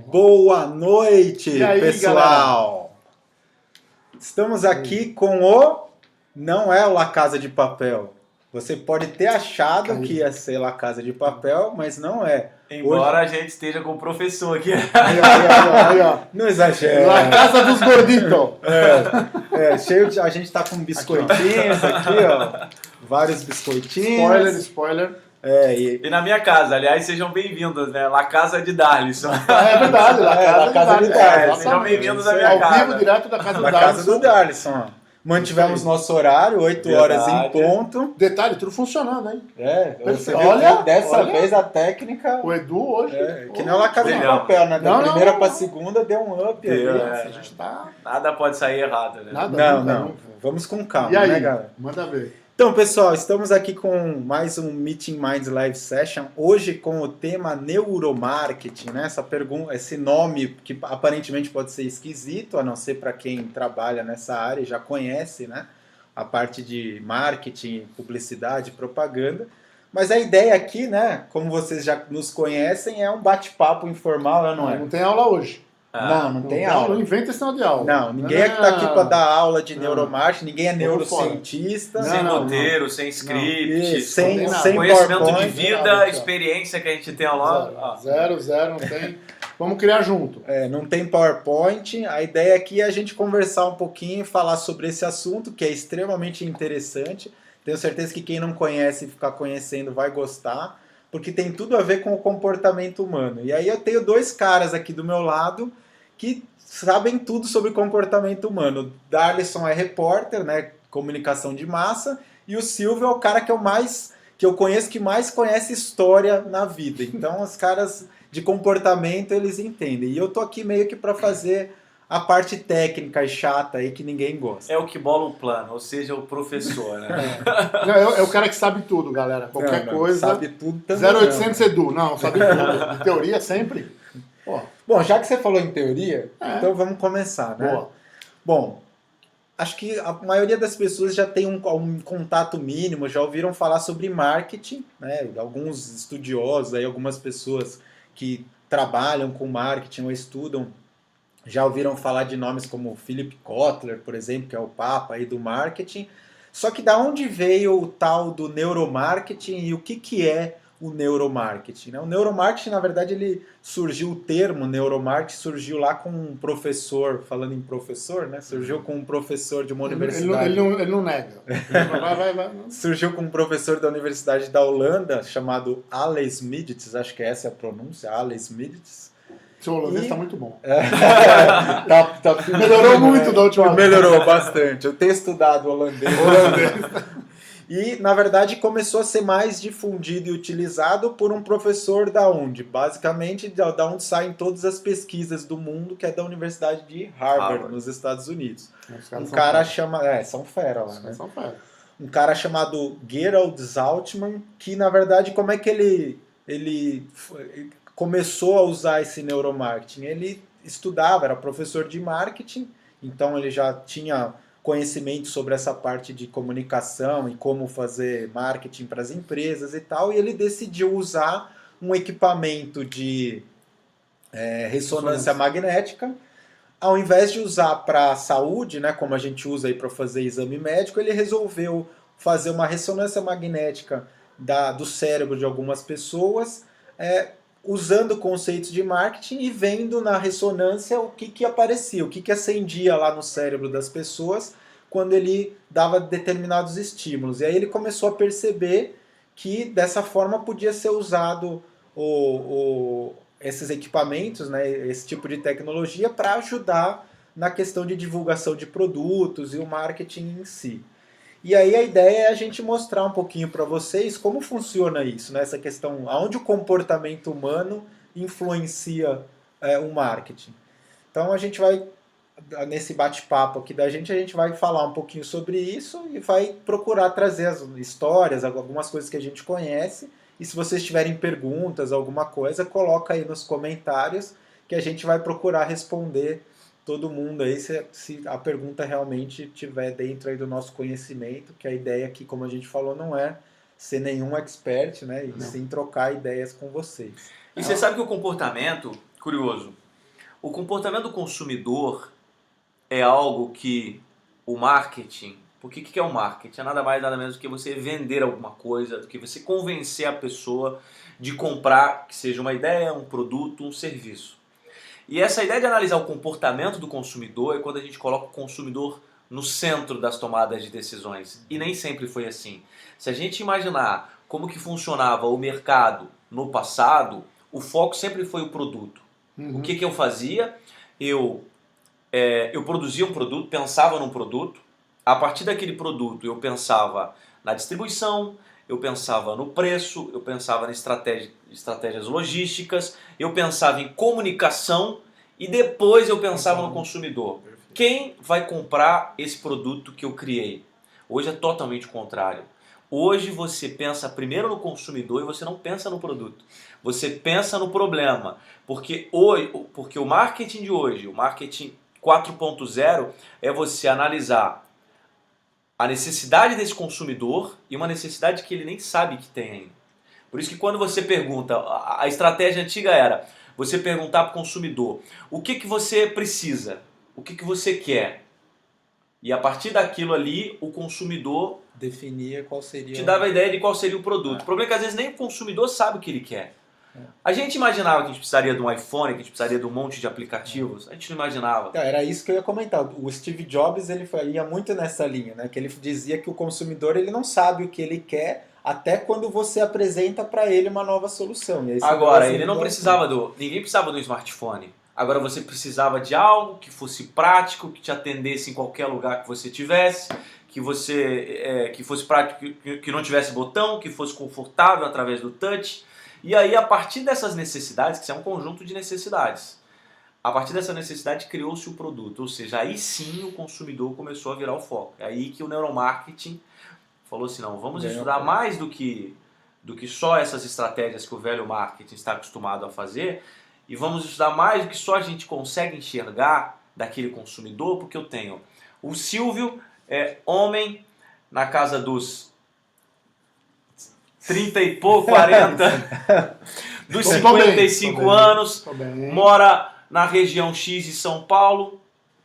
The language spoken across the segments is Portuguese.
Boa noite, E aí, pessoal! Estamos aqui com o... Não é o La Casa de Papel. Você pode ter achado que ia ser La Casa de Papel, mas não é. Embora a gente esteja com o professor aqui. Aí, ó. Não exagera. La Casa dos Gorditos. Cheio de... A gente tá com biscoitinhos aqui, ó. Vários biscoitinhos. Spoiler. E na minha casa, aliás, sejam bem-vindos, né? La Casa de Darlisson. É verdade, La Casa de Darlisson. Sejam bem-vindos à minha Ao casa. vivo, direto da casa do Na Darlisson. casa do Darlisson. Mantivemos nosso horário, 8 horas em ponto. Detalhe, tudo funcionando, hein? Você Perfeito. viu Olha, que dessa olha. vez a técnica... O Edu hoje... que não é La Casa de Brilhante. Papel, né? Da Não, primeira não. pra segunda deu um up aí. Deu, Nossa, a gente tá... Nada pode sair errado, né? Nada, Não. nunca. Vamos com calma, E aí, né, galera? manda ver. Então, pessoal, estamos aqui com mais um Meeting Minds Live Session. Hoje com o tema neuromarketing, né? Esse nome que aparentemente pode ser esquisito, a não ser para quem trabalha nessa área e já conhece, né? A parte de marketing, publicidade, propaganda. Mas a ideia aqui, né? Como vocês já nos conhecem, é um bate-papo informal, não é? Não tem aula hoje. Não tem aula. Não inventa esse negócio de aula. Não, ninguém é que tá aqui para dar aula de Não. neuromarketing, ninguém é Tô neurocientista. fora. Sem Não, roteiro, sem script, Isso, sem nada. conhecimento PowerPoint. de vida, nada, experiência que a gente tem ao lado. Zero, não tem. Vamos criar junto. Não tem PowerPoint. A ideia aqui é a gente conversar um pouquinho e falar sobre esse assunto, que é extremamente interessante. Tenho certeza que quem não conhece e ficar conhecendo vai gostar, porque tem tudo a ver com o comportamento humano. E aí eu tenho dois caras aqui do meu lado que sabem tudo sobre comportamento humano. O Darlisson é repórter, né, comunicação de massa, e o Silvio é o cara que eu conheço que mais conhece história na vida. Então os caras de comportamento eles entendem. E eu tô aqui meio que para fazer a parte técnica e chata aí que ninguém gosta. É o que bola o plano, ou seja, o professor, né? Não, é o cara que sabe tudo, galera. Qualquer Não, coisa. sabe tudo também. 0800 Edu. Não, sabe tudo. Em teoria, sempre. Pô, Bom, já que você falou em teoria, É. então vamos começar, né? boa. Bom, acho que a maioria das pessoas já tem um contato mínimo, já ouviram falar sobre marketing, né? Alguns estudiosos, aí, algumas pessoas que trabalham com marketing ou estudam, já ouviram falar de nomes como Philip Kotler, por exemplo, que é o papa aí do marketing. Só que da onde veio o tal do neuromarketing e o que é o neuromarketing, né? O neuromarketing, na verdade, o termo neuromarketing surgiu lá com um professor, falando em professor, né? Surgiu com um professor de uma universidade. Ele não nega. Vai. Surgiu com um professor da Universidade da Holanda, chamado Alois Middits, acho que essa é a pronúncia, Alois Middits. Seu holandês tá muito bom. Melhorou muito da última vez. Melhorou bastante. Eu tenho estudado holandês. E, na verdade, começou a ser mais difundido e utilizado por um professor da onde? Basicamente, da onde saem todas as pesquisas do mundo, que é da Universidade de Harvard, nos Estados Unidos. Um cara chama... são fera lá, né? São fera. Um cara chamado Gerald Zaltman, que, na verdade, como é que ele começou a usar esse neuromarketing? Ele estudava, era professor de marketing, então ele já tinha conhecimento sobre essa parte de comunicação e como fazer marketing para as empresas e tal, e ele decidiu usar um equipamento de ressonância magnética. Ao invés de usar para a saúde, né, como a gente usa aí para fazer exame médico, ele resolveu fazer uma ressonância magnética do cérebro de algumas pessoas, usando conceitos de marketing e vendo na ressonância o que aparecia, o que acendia lá no cérebro das pessoas quando ele dava determinados estímulos. E aí ele começou a perceber que dessa forma podia ser usado esses equipamentos, né, esse tipo de tecnologia para ajudar na questão de divulgação de produtos e o marketing em si. E aí a ideia é a gente mostrar um pouquinho para vocês como funciona isso, né? Essa questão, aonde o comportamento humano influencia o marketing. Então a gente vai, nesse bate-papo aqui da gente, a gente vai falar um pouquinho sobre isso e vai procurar trazer as histórias, algumas coisas que a gente conhece. E se vocês tiverem perguntas, alguma coisa, coloca aí nos comentários que a gente vai procurar responder todo mundo aí, se a pergunta realmente estiver dentro aí do nosso conhecimento, que a ideia aqui, como a gente falou, não é ser nenhum expert, né? E sim trocar ideias com vocês. E você sabe que o comportamento, curioso, O comportamento do consumidor é algo que o marketing... Porque o que é o marketing? É nada mais nada menos do que você vender alguma coisa, do que você convencer a pessoa de comprar, que seja uma ideia, um produto, um serviço. E essa ideia de analisar o comportamento do consumidor é quando a gente coloca o consumidor no centro das tomadas de decisões. E nem sempre foi assim. Se a gente imaginar como que funcionava o mercado no passado, o foco sempre foi o produto. O que eu fazia? Eu produzia um produto, pensava num produto. A partir daquele produto eu pensava na distribuição, eu pensava no preço, eu pensava em estratégias logísticas, eu pensava em comunicação e depois eu pensava no consumidor. Quem vai comprar esse produto que eu criei? Hoje é totalmente o contrário. Hoje você pensa primeiro no consumidor e você não pensa no produto. Você pensa no problema. Porque o marketing de hoje, o marketing 4.0, é você analisar a necessidade desse consumidor e uma necessidade que ele nem sabe que tem ainda. Por isso que quando você pergunta, a estratégia antiga era você perguntar para o consumidor o que você precisa, o que você quer. E a partir daquilo ali, o consumidor definia qual seria... te dava a ideia de qual seria o produto. O problema é que às vezes nem o consumidor sabe o que ele quer. A gente imaginava que a gente precisaria de um iPhone, que a gente precisaria de um monte de aplicativos. A gente não imaginava. Era isso que eu ia comentar. O Steve Jobs ele ia muito nessa linha, né? Que ele dizia que o consumidor ele não sabe o que ele quer até quando você apresenta para ele uma nova solução. E aí, agora, ele não precisava ninguém precisava do smartphone. Agora você precisava de algo que fosse prático, que te atendesse em qualquer lugar que você tivesse, que fosse prático, que não tivesse botão, que fosse confortável através do touch. E aí, a partir dessas necessidades, que é um conjunto de necessidades, a partir dessa necessidade criou-se o produto. Ou seja, aí sim o consumidor começou a virar o foco. É aí que o neuromarketing falou assim, não, vamos estudar mais do que só essas estratégias que o velho marketing está acostumado a fazer, e vamos estudar mais do que só a gente consegue enxergar daquele consumidor, porque eu tenho o Silvio, homem, na casa dos 30 e pouco, 40, dos 55 anos, mora na região X de São Paulo,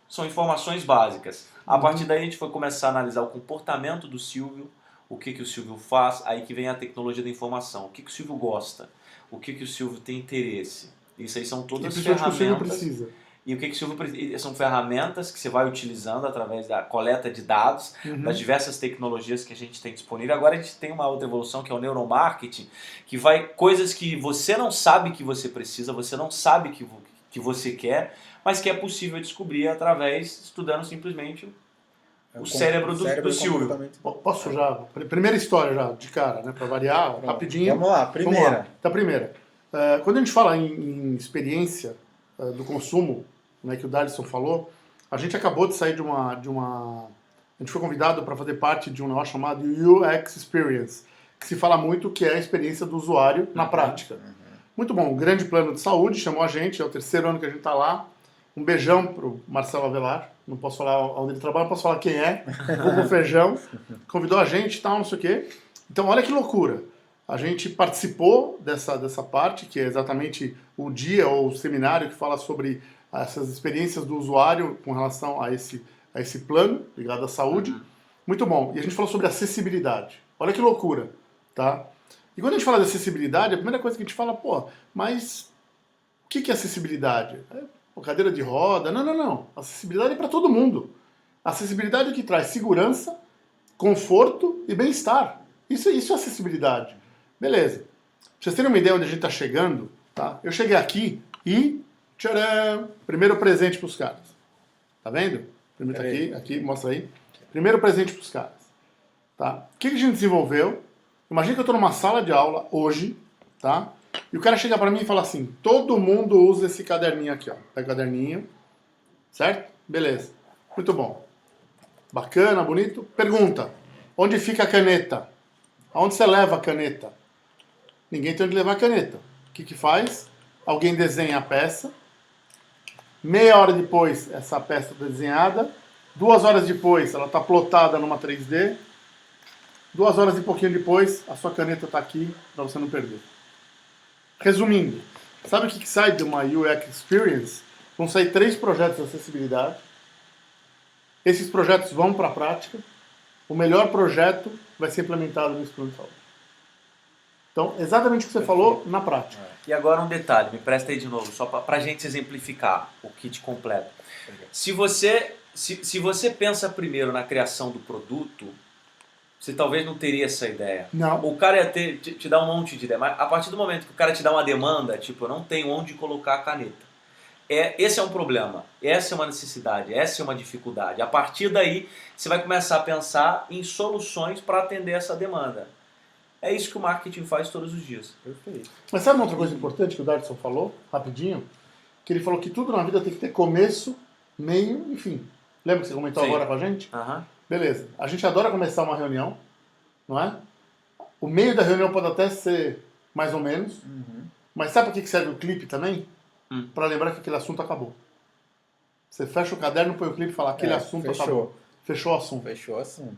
são informações básicas. A partir daí a gente foi começar a analisar o comportamento do Silvio, o que o Silvio faz, aí que vem a tecnologia da informação, o que o Silvio gosta, o que o Silvio tem interesse. Isso aí são todas as ferramentas. Que o Silvio precisa. E o que o Silvio precisa? São ferramentas que você vai utilizando através da coleta de dados, das diversas tecnologias que a gente tem disponível. Agora a gente tem uma outra evolução que é o neuromarketing, que vai coisas que você não sabe que você precisa, você não sabe que você quer, mas que é possível descobrir estudando simplesmente o cérebro do Silvio. Posso já? Primeira história já, de cara, né? Para variar, rapidinho. Vamos lá, primeira. Então, primeira. Quando a gente fala em experiência do consumo, né, que o Darlison falou, a gente acabou de sair de uma... A gente foi convidado para fazer parte de um negócio chamado UX Experience, que se fala muito que é a experiência do usuário na prática. Muito bom, um grande plano de saúde chamou a gente, é o 3º ano que a gente está lá. Um beijão pro Marcelo Avelar, não posso falar onde ele trabalha, não posso falar quem é, Google Feijão, convidou a gente e tal, não sei o quê. Então olha que loucura, a gente participou dessa parte, que é exatamente o dia ou o seminário que fala sobre essas experiências do usuário com relação a esse plano ligado à saúde. Muito bom, e a gente falou sobre acessibilidade, olha que loucura, tá? E quando a gente fala de acessibilidade, a primeira coisa que a gente fala, mas o que é acessibilidade? Cadeira de roda? Não. Acessibilidade é para todo mundo. Acessibilidade é o que traz segurança, conforto e bem-estar. Isso é acessibilidade. Beleza. Pra vocês terem uma ideia onde a gente está chegando, tá? Eu cheguei aqui e... Tcharam! Primeiro presente para os caras. Tá vendo? Primeiro aqui, mostra aí. Primeiro presente para os caras. Tá? O que a gente desenvolveu? Imagina que eu estou numa sala de aula hoje, tá? E o cara chega para mim e fala assim, todo mundo usa esse caderninho aqui, ó. Pega o caderninho, certo? Beleza. Muito bom. Bacana, bonito. Pergunta, onde fica a caneta? Aonde você leva a caneta? Ninguém tem onde levar a caneta. O que faz? Alguém desenha a peça. Meia hora depois, essa peça está desenhada. 2 horas depois, ela está plotada numa 3D. 2 horas e pouquinho depois, a sua caneta está aqui para você não perder. Resumindo, sabe o que sai de uma UX Experience? vão sair 3 projetos de acessibilidade. Esses projetos vão para a prática. O melhor projeto vai ser implementado nesse plano de saúde. Então, exatamente o que você falou na prática. E agora um detalhe, me presta aí de novo, só para a gente exemplificar o kit completo. Se você pensa primeiro na criação do produto, você talvez não teria essa ideia. Não. O cara ia te dar um monte de ideia, mas a partir do momento que o cara te dá uma demanda, tipo, eu não tenho onde colocar a caneta. Esse é um problema, essa é uma necessidade, essa é uma dificuldade. A partir daí, você vai começar a pensar em soluções para atender essa demanda. É isso que o marketing faz todos os dias. Perfeito. Mas sabe uma outra coisa importante que o Darson falou, rapidinho? Que ele falou que tudo na vida tem que ter começo, meio e fim. Lembra que você comentou Sim. agora com a gente? Aham. Beleza. A gente adora começar uma reunião, não é? O meio da reunião pode até ser mais ou menos, mas sabe para que serve o clipe também? Para lembrar que aquele assunto acabou. Você fecha o caderno, põe o clipe e fala, aquele assunto fechou. acabou. Fechou o assunto. Fechou o assunto.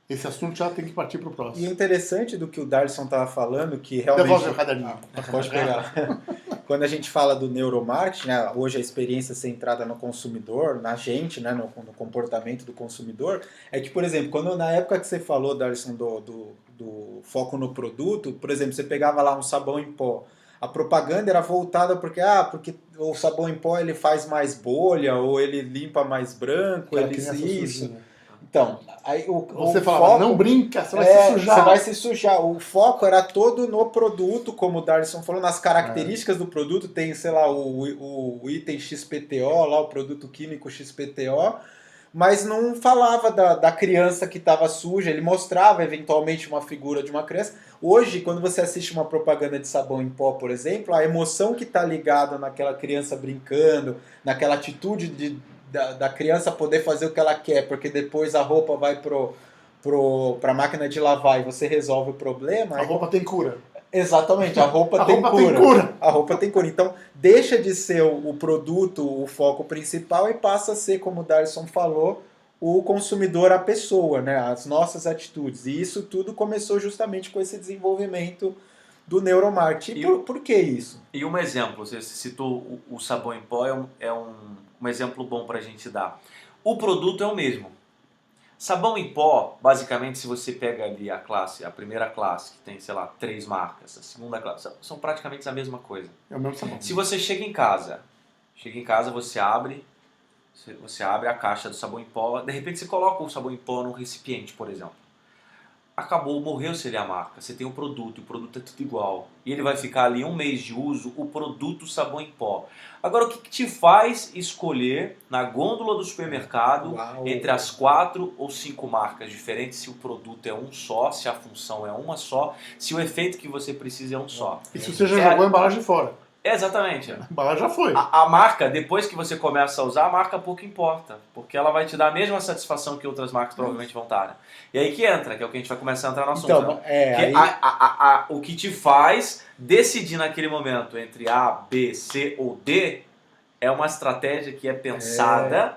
Esse assunto já tem que partir para o E próximo. o interessante do que o Darson estava falando, que realmente... Devolve o caderninho. Pode pegar. Quando a gente fala do neuromarketing, né, hoje a experiência centrada no consumidor, na gente, né, no comportamento do consumidor, é que, por exemplo, quando na época que você falou, Darson, do foco no produto, por exemplo, você pegava lá um sabão em pó, a propaganda era voltada porque o sabão em pó ele faz mais bolha, ou ele limpa mais branco, Aquela ele criança isso. sujinha. Então, aí Você o falava, foco, não brinca, você vai se sujar. Você vai se sujar. O foco era todo no produto, como o Darson falou, nas características do produto. Tem, sei lá, o item XPTO, lá o produto químico XPTO, mas não falava da criança que estava suja. Ele mostrava, eventualmente, uma figura de uma criança. Hoje, quando você assiste uma propaganda de sabão em pó, por exemplo, a emoção que está ligada naquela criança brincando, naquela atitude da criança poder fazer o que ela quer, porque depois a roupa vai pra máquina de lavar e você resolve o problema. A roupa tem cura. Exatamente, a roupa tem cura. A roupa tem cura. Então, deixa de ser o produto o foco principal e passa a ser, como o Darson falou, o consumidor, a pessoa, né? As nossas atitudes. E isso tudo começou justamente com esse desenvolvimento do neuromarketing. E por que isso? E um exemplo, você citou o sabão em pó, é um exemplo bom para a gente dar. O produto é o mesmo. Sabão em pó, basicamente, se você pega ali a primeira classe, que tem, sei lá, 3 marcas, a segunda classe, são praticamente a mesma coisa. É o mesmo sabão. Se você chega em casa, você abre a caixa do sabão em pó, de repente você coloca o sabão em pó num recipiente, por exemplo. Acabou, morreu-se ali a marca. Você tem o produto é tudo igual. E ele vai ficar ali 1 mês de uso, o produto sabão em pó. Agora, o que te faz escolher na gôndola do supermercado entre as 4 ou 5 marcas diferentes, se o produto é um só, se a função é uma só, se o efeito que você precisa é um só? E se você já jogou a embalagem fora? Exatamente. A embalagem já foi. A marca, depois que você começa a usar, a marca pouco importa. Porque ela vai te dar a mesma satisfação que outras marcas provavelmente vão dar. E aí que entra, que é o que a gente vai começar a entrar no assunto. Então, o que te faz decidir naquele momento entre A, B, C ou D é uma estratégia que é pensada,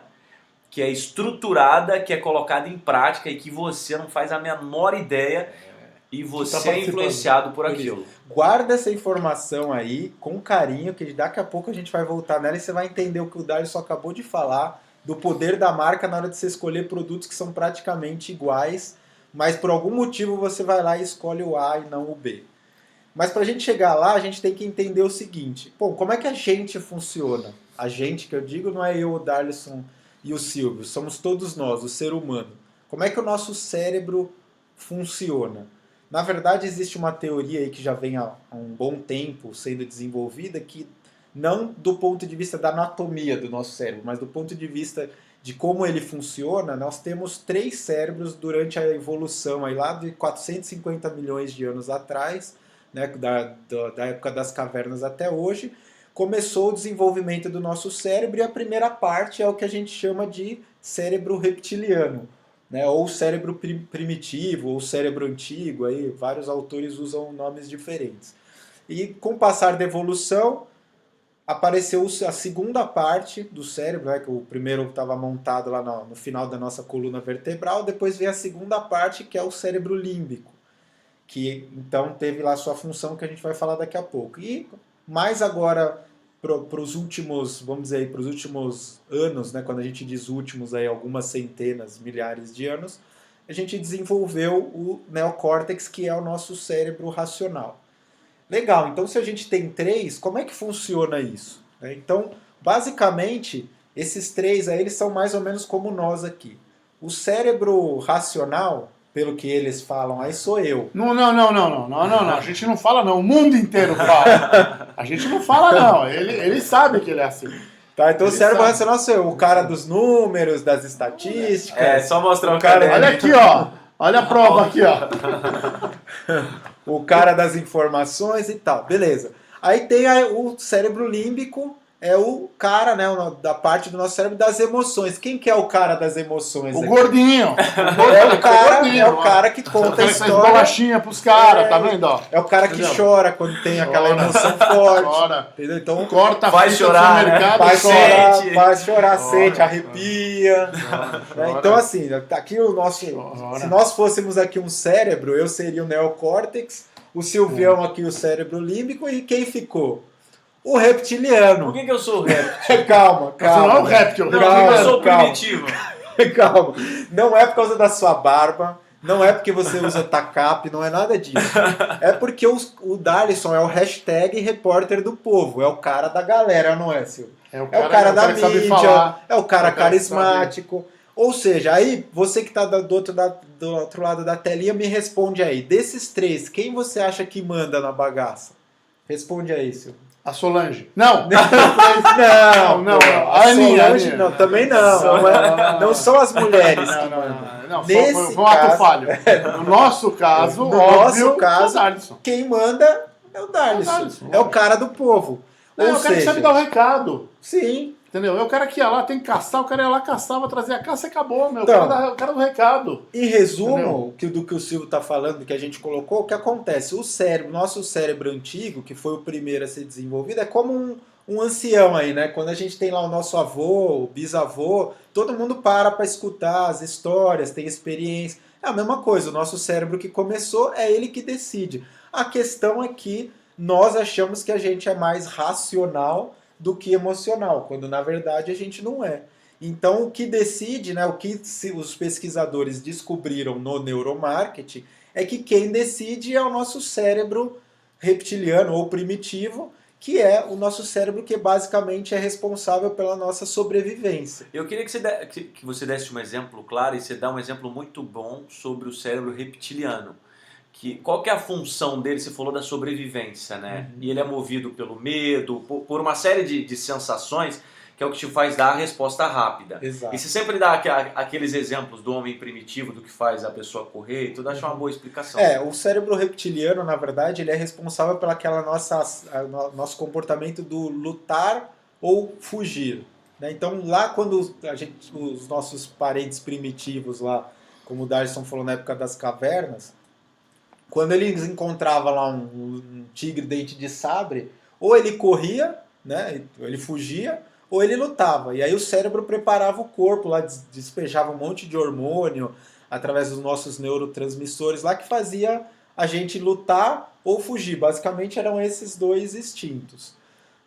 que é estruturada, que é colocada em prática e que você não faz a menor ideia e você é influenciado por aquilo. Guarda essa informação aí com carinho, que daqui a pouco a gente vai voltar nela e você vai entender o que o Darson acabou de falar, do poder da marca na hora de você escolher produtos que são praticamente iguais, mas por algum motivo você vai lá e escolhe o A e não o B. Mas para a gente chegar lá, a gente tem que entender o seguinte: bom, como é que a gente funciona? A gente, que eu digo, não é eu, o Darson e o Silvio, somos todos nós, o ser humano. Como é que o nosso cérebro funciona? Na verdade, existe uma teoria aí que já vem há um bom tempo sendo desenvolvida, que não do ponto de vista da anatomia do nosso cérebro, mas do ponto de vista de como ele funciona. Nós temos 3 cérebros durante a evolução aí lá de 450 milhões de anos atrás, né, da época das cavernas até hoje. Começou o desenvolvimento do nosso cérebro e a primeira parte é o que a gente chama de cérebro reptiliano, né, ou cérebro primitivo, ou cérebro antigo, aí vários autores usam nomes diferentes. E com o passar da evolução, apareceu a segunda parte do cérebro, né, que o primeiro estava montado lá no final da nossa coluna vertebral, depois veio a segunda parte, que é o cérebro límbico, que então teve lá sua função, que a gente vai falar daqui a pouco. E mais agora, para os últimos, vamos dizer aí, para os últimos anos, né, quando a gente diz últimos aí, algumas centenas, milhares de anos, a gente desenvolveu o neocórtex, que é o nosso cérebro racional. Legal, então se a gente tem três, como é que funciona isso? Então, basicamente, esses três aí, eles são mais ou menos como nós aqui. O cérebro racional, pelo que eles falam aí, sou eu. Não. A gente não fala, não. O mundo inteiro fala. A gente não fala, não. Ele sabe que ele é assim. Tá, então Ele o cérebro sabe. racional sou eu, o cara dos números, das estatísticas. É, só mostrar o cara- cara. Olha aqui, ó. Olha a prova aqui, ó. O cara das informações e tal, beleza. Aí tem o cérebro límbico, é o cara, né, da parte do nosso cérebro das emoções. Quem que é o cara das emoções O aqui? gordinho. É o cara que conta a Faz história. bolachinha pros caras, tá vendo, ó? É o cara que Entendeu? chora quando tem aquela Chora. emoção forte. Chora. Entendeu? Então Corta a Faz fita chorar, do supermercado, faz chora. chorar, sente. faz chorar, Chora. sente, arrepia. Né? Então, assim, aqui o nosso. Chora. Se nós fôssemos aqui um cérebro, eu seria o neocórtex, o Silvião aqui o cérebro límbico, e quem ficou? O Por reptiliano. que eu sou o réptil? Calma, Você não é o calma. réptil. Não, Calma, eu sou o calma. primitivo. Calma. Não é por causa da sua barba, não é porque você usa TACAP, não é nada disso. É porque o Darlison é o hashtag repórter do povo, é o cara da galera, não é, Silvio? É o É o cara da que sabe mídia, falar. é o cara É o cara que carismático. Ou seja, aí você que está do outro lado da telinha, me responde aí. Desses três, quem você acha que manda na bagaça? Responde aí, Silvio. A Solange. Não! Não. A A Aninha, Solange, Aninha. não, também não. Não são as mulheres que mandam. Não, Nesse foi um ato caso- falho. No nosso caso, No óbvio, nosso caso, é o Darlison. Quem manda é o Darlison. É o Darlison, É o cara do povo. Não, é Ou o cara que seja, sabe dar o recado. sim. Entendeu? É o cara que ia lá, tem que caçar, o cara ia lá, caçava, trazia a caça e acabou, meu. Então, O cara do recado. Em resumo, do que o Silvio está falando, do que a gente colocou, o que acontece? O cérebro, nosso cérebro antigo, que foi o primeiro a ser desenvolvido, é como um ancião aí, né? Quando a gente tem lá o nosso avô, o bisavô, todo mundo para escutar as histórias, tem experiência. É a mesma coisa, o nosso cérebro que começou é ele que decide. A questão é que nós achamos que a gente é mais racional do que emocional, quando na verdade a gente não é. Então o que decide, né, o que os pesquisadores descobriram no neuromarketing é que quem decide é o nosso cérebro reptiliano ou primitivo, que é o nosso cérebro que basicamente é responsável pela nossa sobrevivência. Eu queria que você desse um exemplo claro, e você dá um exemplo muito bom sobre o cérebro reptiliano. Qual que é a função dele? Você falou da sobrevivência, né? E ele é movido pelo medo, por uma série de sensações, que é o que te faz dar a resposta rápida. Exato. E você sempre dá aqueles exemplos do homem primitivo, do que faz a pessoa correr e tudo, acho uma boa explicação. O cérebro reptiliano, na verdade, ele é responsável pelo nosso comportamento do lutar ou fugir. Né? Então, lá quando os nossos parentes primitivos, lá, como o Darson falou na época das cavernas, quando eles encontravam lá um tigre dente de sabre, ou ele corria, né, ele fugia, ou ele lutava. E aí o cérebro preparava o corpo, lá despejava um monte de hormônio através dos nossos neurotransmissores lá que fazia a gente lutar ou fugir. Basicamente eram esses dois instintos.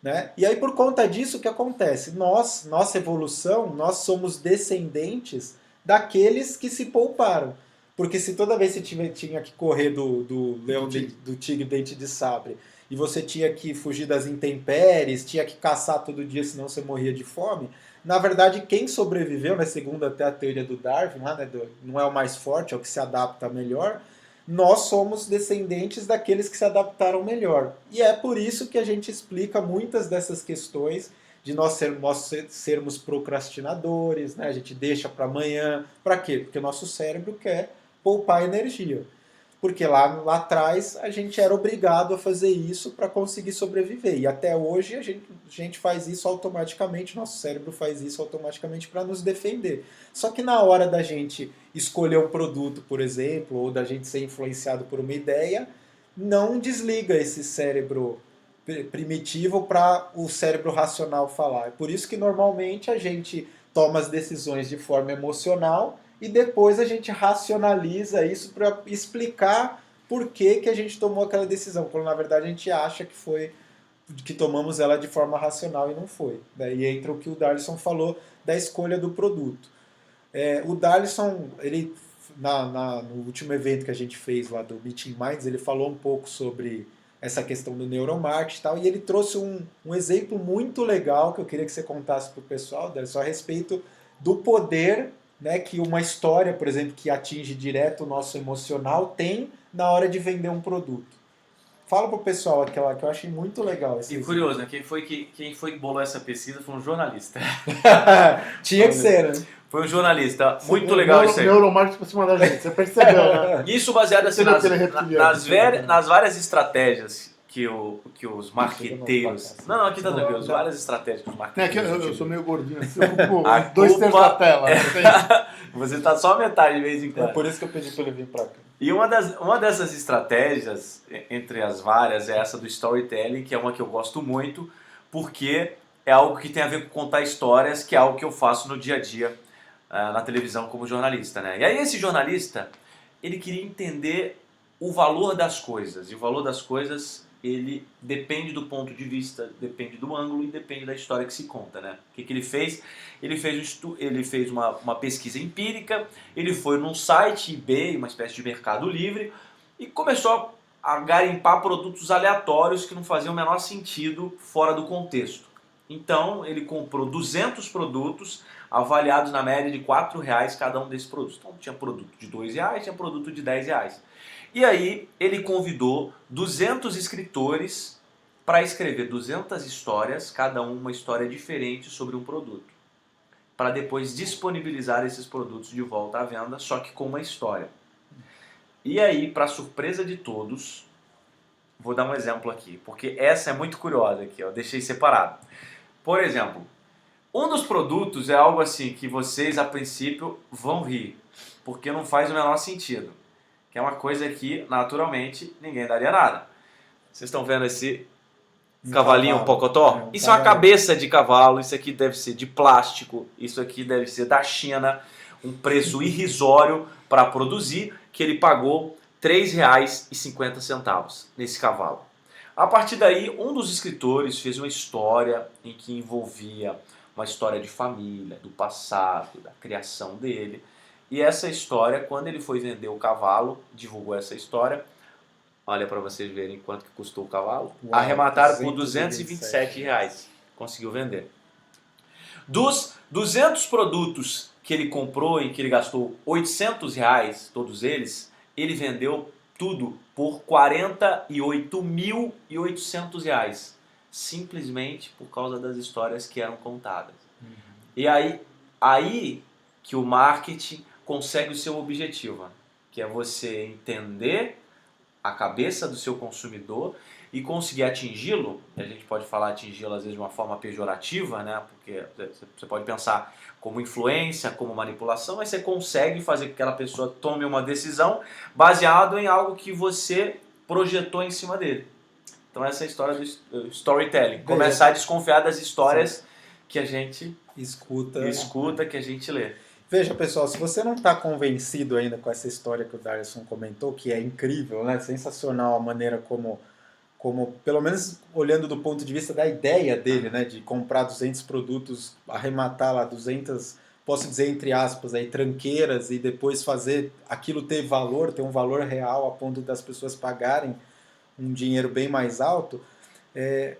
Né? E aí por conta disso o que acontece? Nossa evolução, nós somos descendentes daqueles que se pouparam. Porque se toda vez você tinha que correr do leão do tigre dente de sabre e você tinha que fugir das intempéries, tinha que caçar todo dia, senão você morria de fome, na verdade quem sobreviveu, né, segundo até a teoria do Darwin, lá, né, não é o mais forte, é o que se adapta melhor, nós somos descendentes daqueles que se adaptaram melhor. E é por isso que a gente explica muitas dessas questões de nós sermos procrastinadores, né? A gente deixa para amanhã. Para quê? Porque o nosso cérebro quer poupar energia. Porque lá atrás a gente era obrigado a fazer isso para conseguir sobreviver. E até hoje a gente faz isso automaticamente, nosso cérebro faz isso automaticamente para nos defender. Só que na hora da gente escolher um produto, por exemplo, ou da gente ser influenciado por uma ideia, não desliga esse cérebro primitivo para o cérebro racional falar. É por isso que normalmente a gente toma as decisões de forma emocional e depois a gente racionaliza isso para explicar por que a gente tomou aquela decisão, quando na verdade a gente acha que foi que tomamos ela de forma racional e não foi. Daí entra o que o Darlison falou da escolha do produto. O Darlison, ele, no último evento que a gente fez lá do Meeting Minds, ele falou um pouco sobre essa questão do neuromarketing e tal, e ele trouxe um exemplo muito legal que eu queria que você contasse para o pessoal, Darlison, a respeito do poder, né, que uma história, por exemplo, que atinge direto o nosso emocional tem na hora de vender um produto. Fala pro pessoal aquela que eu achei muito legal. E curioso, né? Quem foi que bolou essa pesquisa foi um jornalista. Tinha que ser, né? Foi um jornalista. Muito legal isso aí. Neuromarketing por cima da gente, você percebeu, né? Isso baseado assim, nas várias estratégias que os marqueteiros... Não, aqui tá tranquilo. As várias estratégias que os marqueteiros... Eu sou meio gordinho, assim, eu ocupo 2/3 da tela. Você tá só a metade de vez em quando. É por isso que eu pedi pra ele vir pra cá. E uma dessas estratégias, entre as várias, é essa do storytelling, que é uma que eu gosto muito, porque é algo que tem a ver com contar histórias, que é algo que eu faço no dia a dia na televisão como jornalista, né? E aí esse jornalista, ele queria entender o valor das coisas. E o valor das coisas, ele depende do ponto de vista, depende do ângulo e depende da história que se conta, né? O que ele fez? Ele fez uma pesquisa empírica, ele foi num site eBay, uma espécie de Mercado Livre, e começou a garimpar produtos aleatórios que não faziam o menor sentido fora do contexto. Então ele comprou 200 produtos avaliados na média de R$4 cada um desses produtos. Então tinha produto de R$2, tinha produto de R$10. E aí ele convidou 200 escritores para escrever 200 histórias, cada uma história diferente sobre um produto, para depois disponibilizar esses produtos de volta à venda, só que com uma história. E aí, para surpresa de todos, vou dar um exemplo aqui, porque essa é muito curiosa aqui, eu deixei separado. Por exemplo, um dos produtos é algo assim que vocês a princípio vão rir, porque não faz o menor sentido, que é uma coisa que naturalmente ninguém daria nada. Vocês estão vendo esse cavalinho pocotó? Isso é uma cabeça de cavalo, isso aqui deve ser de plástico, isso aqui deve ser da China, um preço irrisório para produzir, que ele pagou R$3,50 nesse cavalo. A partir daí, um dos escritores fez uma história em que envolvia uma história de família, do passado, da criação dele. E essa história, quando ele foi vender o cavalo, divulgou essa história. Olha para vocês verem quanto que custou o cavalo. Uau, arremataram por R$227. Conseguiu vender. Dos 200 produtos que ele comprou, em que ele gastou R$800, todos eles, ele vendeu tudo por R$48.800. Simplesmente por causa das histórias que eram contadas. E aí que o marketing consegue o seu objetivo, que é você entender a cabeça do seu consumidor e conseguir atingi-lo. A gente pode falar atingi-lo às vezes de uma forma pejorativa, né? Porque você pode pensar como influência, como manipulação, mas você consegue fazer com que aquela pessoa tome uma decisão baseado em algo que você projetou em cima dele. Então essa é a história do storytelling. Começar a desconfiar das histórias que a gente escuta, que a gente lê. Veja, pessoal, se você não está convencido ainda com essa história que o Darlison comentou, que é incrível, né? Sensacional a maneira como, pelo menos olhando do ponto de vista da ideia dele, né? De comprar 200 produtos, arrematar lá 200, posso dizer entre aspas, aí, tranqueiras e depois fazer aquilo ter valor, ter um valor real a ponto das pessoas pagarem um dinheiro bem mais alto.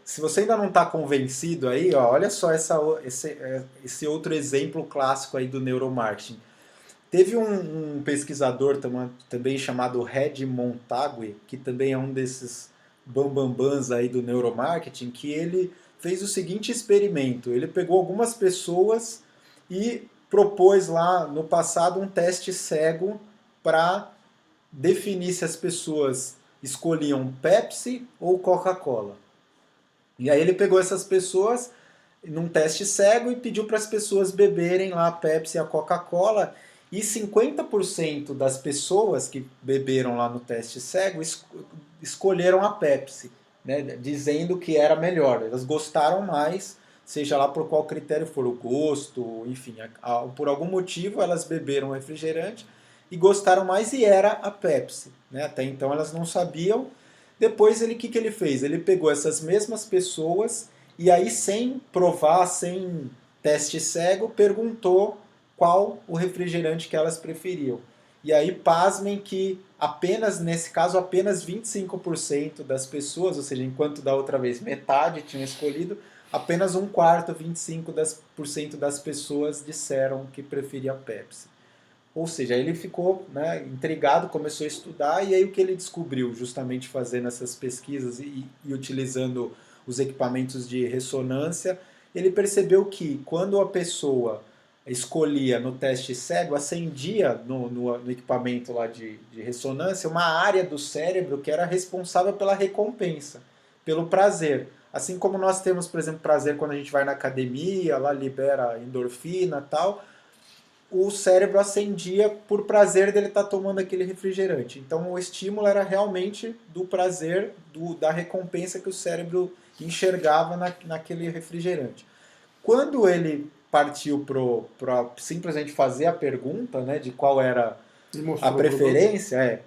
Se você ainda não está convencido aí, ó, olha só esse outro exemplo clássico aí do neuromarketing. Teve um pesquisador também chamado Red Montague, que também é um desses bambambãs aí do neuromarketing, que ele fez o seguinte experimento. Ele pegou algumas pessoas e propôs lá no passado um teste cego para definir se as pessoas escolhiam Pepsi ou Coca-Cola. E aí ele pegou essas pessoas num teste cego e pediu para as pessoas beberem lá a Pepsi e a Coca-Cola, e 50% das pessoas que beberam lá no teste cego escolheram a Pepsi, né, dizendo que era melhor. Elas gostaram mais, seja lá por qual critério for, o gosto, enfim, por algum motivo elas beberam refrigerante e gostaram mais, e era a Pepsi, né? Até então elas não sabiam. Depois, o que ele fez? Ele pegou essas mesmas pessoas e aí, sem provar, sem teste cego, perguntou qual o refrigerante que elas preferiam. E aí, pasmem que apenas, nesse caso, apenas 25% das pessoas, ou seja, enquanto da outra vez metade tinha escolhido, apenas um quarto, 25% das pessoas disseram que preferia Pepsi. Ou seja, ele ficou, né, intrigado, começou a estudar, e aí o que ele descobriu, justamente fazendo essas pesquisas e utilizando os equipamentos de ressonância, ele percebeu que quando a pessoa escolhia no teste cego, acendia no equipamento lá de ressonância uma área do cérebro que era responsável pela recompensa, pelo prazer. Assim como nós temos, por exemplo, prazer quando a gente vai na academia, lá libera endorfina e tal, o cérebro acendia por prazer dele estar tomando aquele refrigerante. Então o estímulo era realmente do prazer, da recompensa que o cérebro enxergava naquele refrigerante. Quando ele partiu para simplesmente fazer a pergunta, né, de qual era a preferência,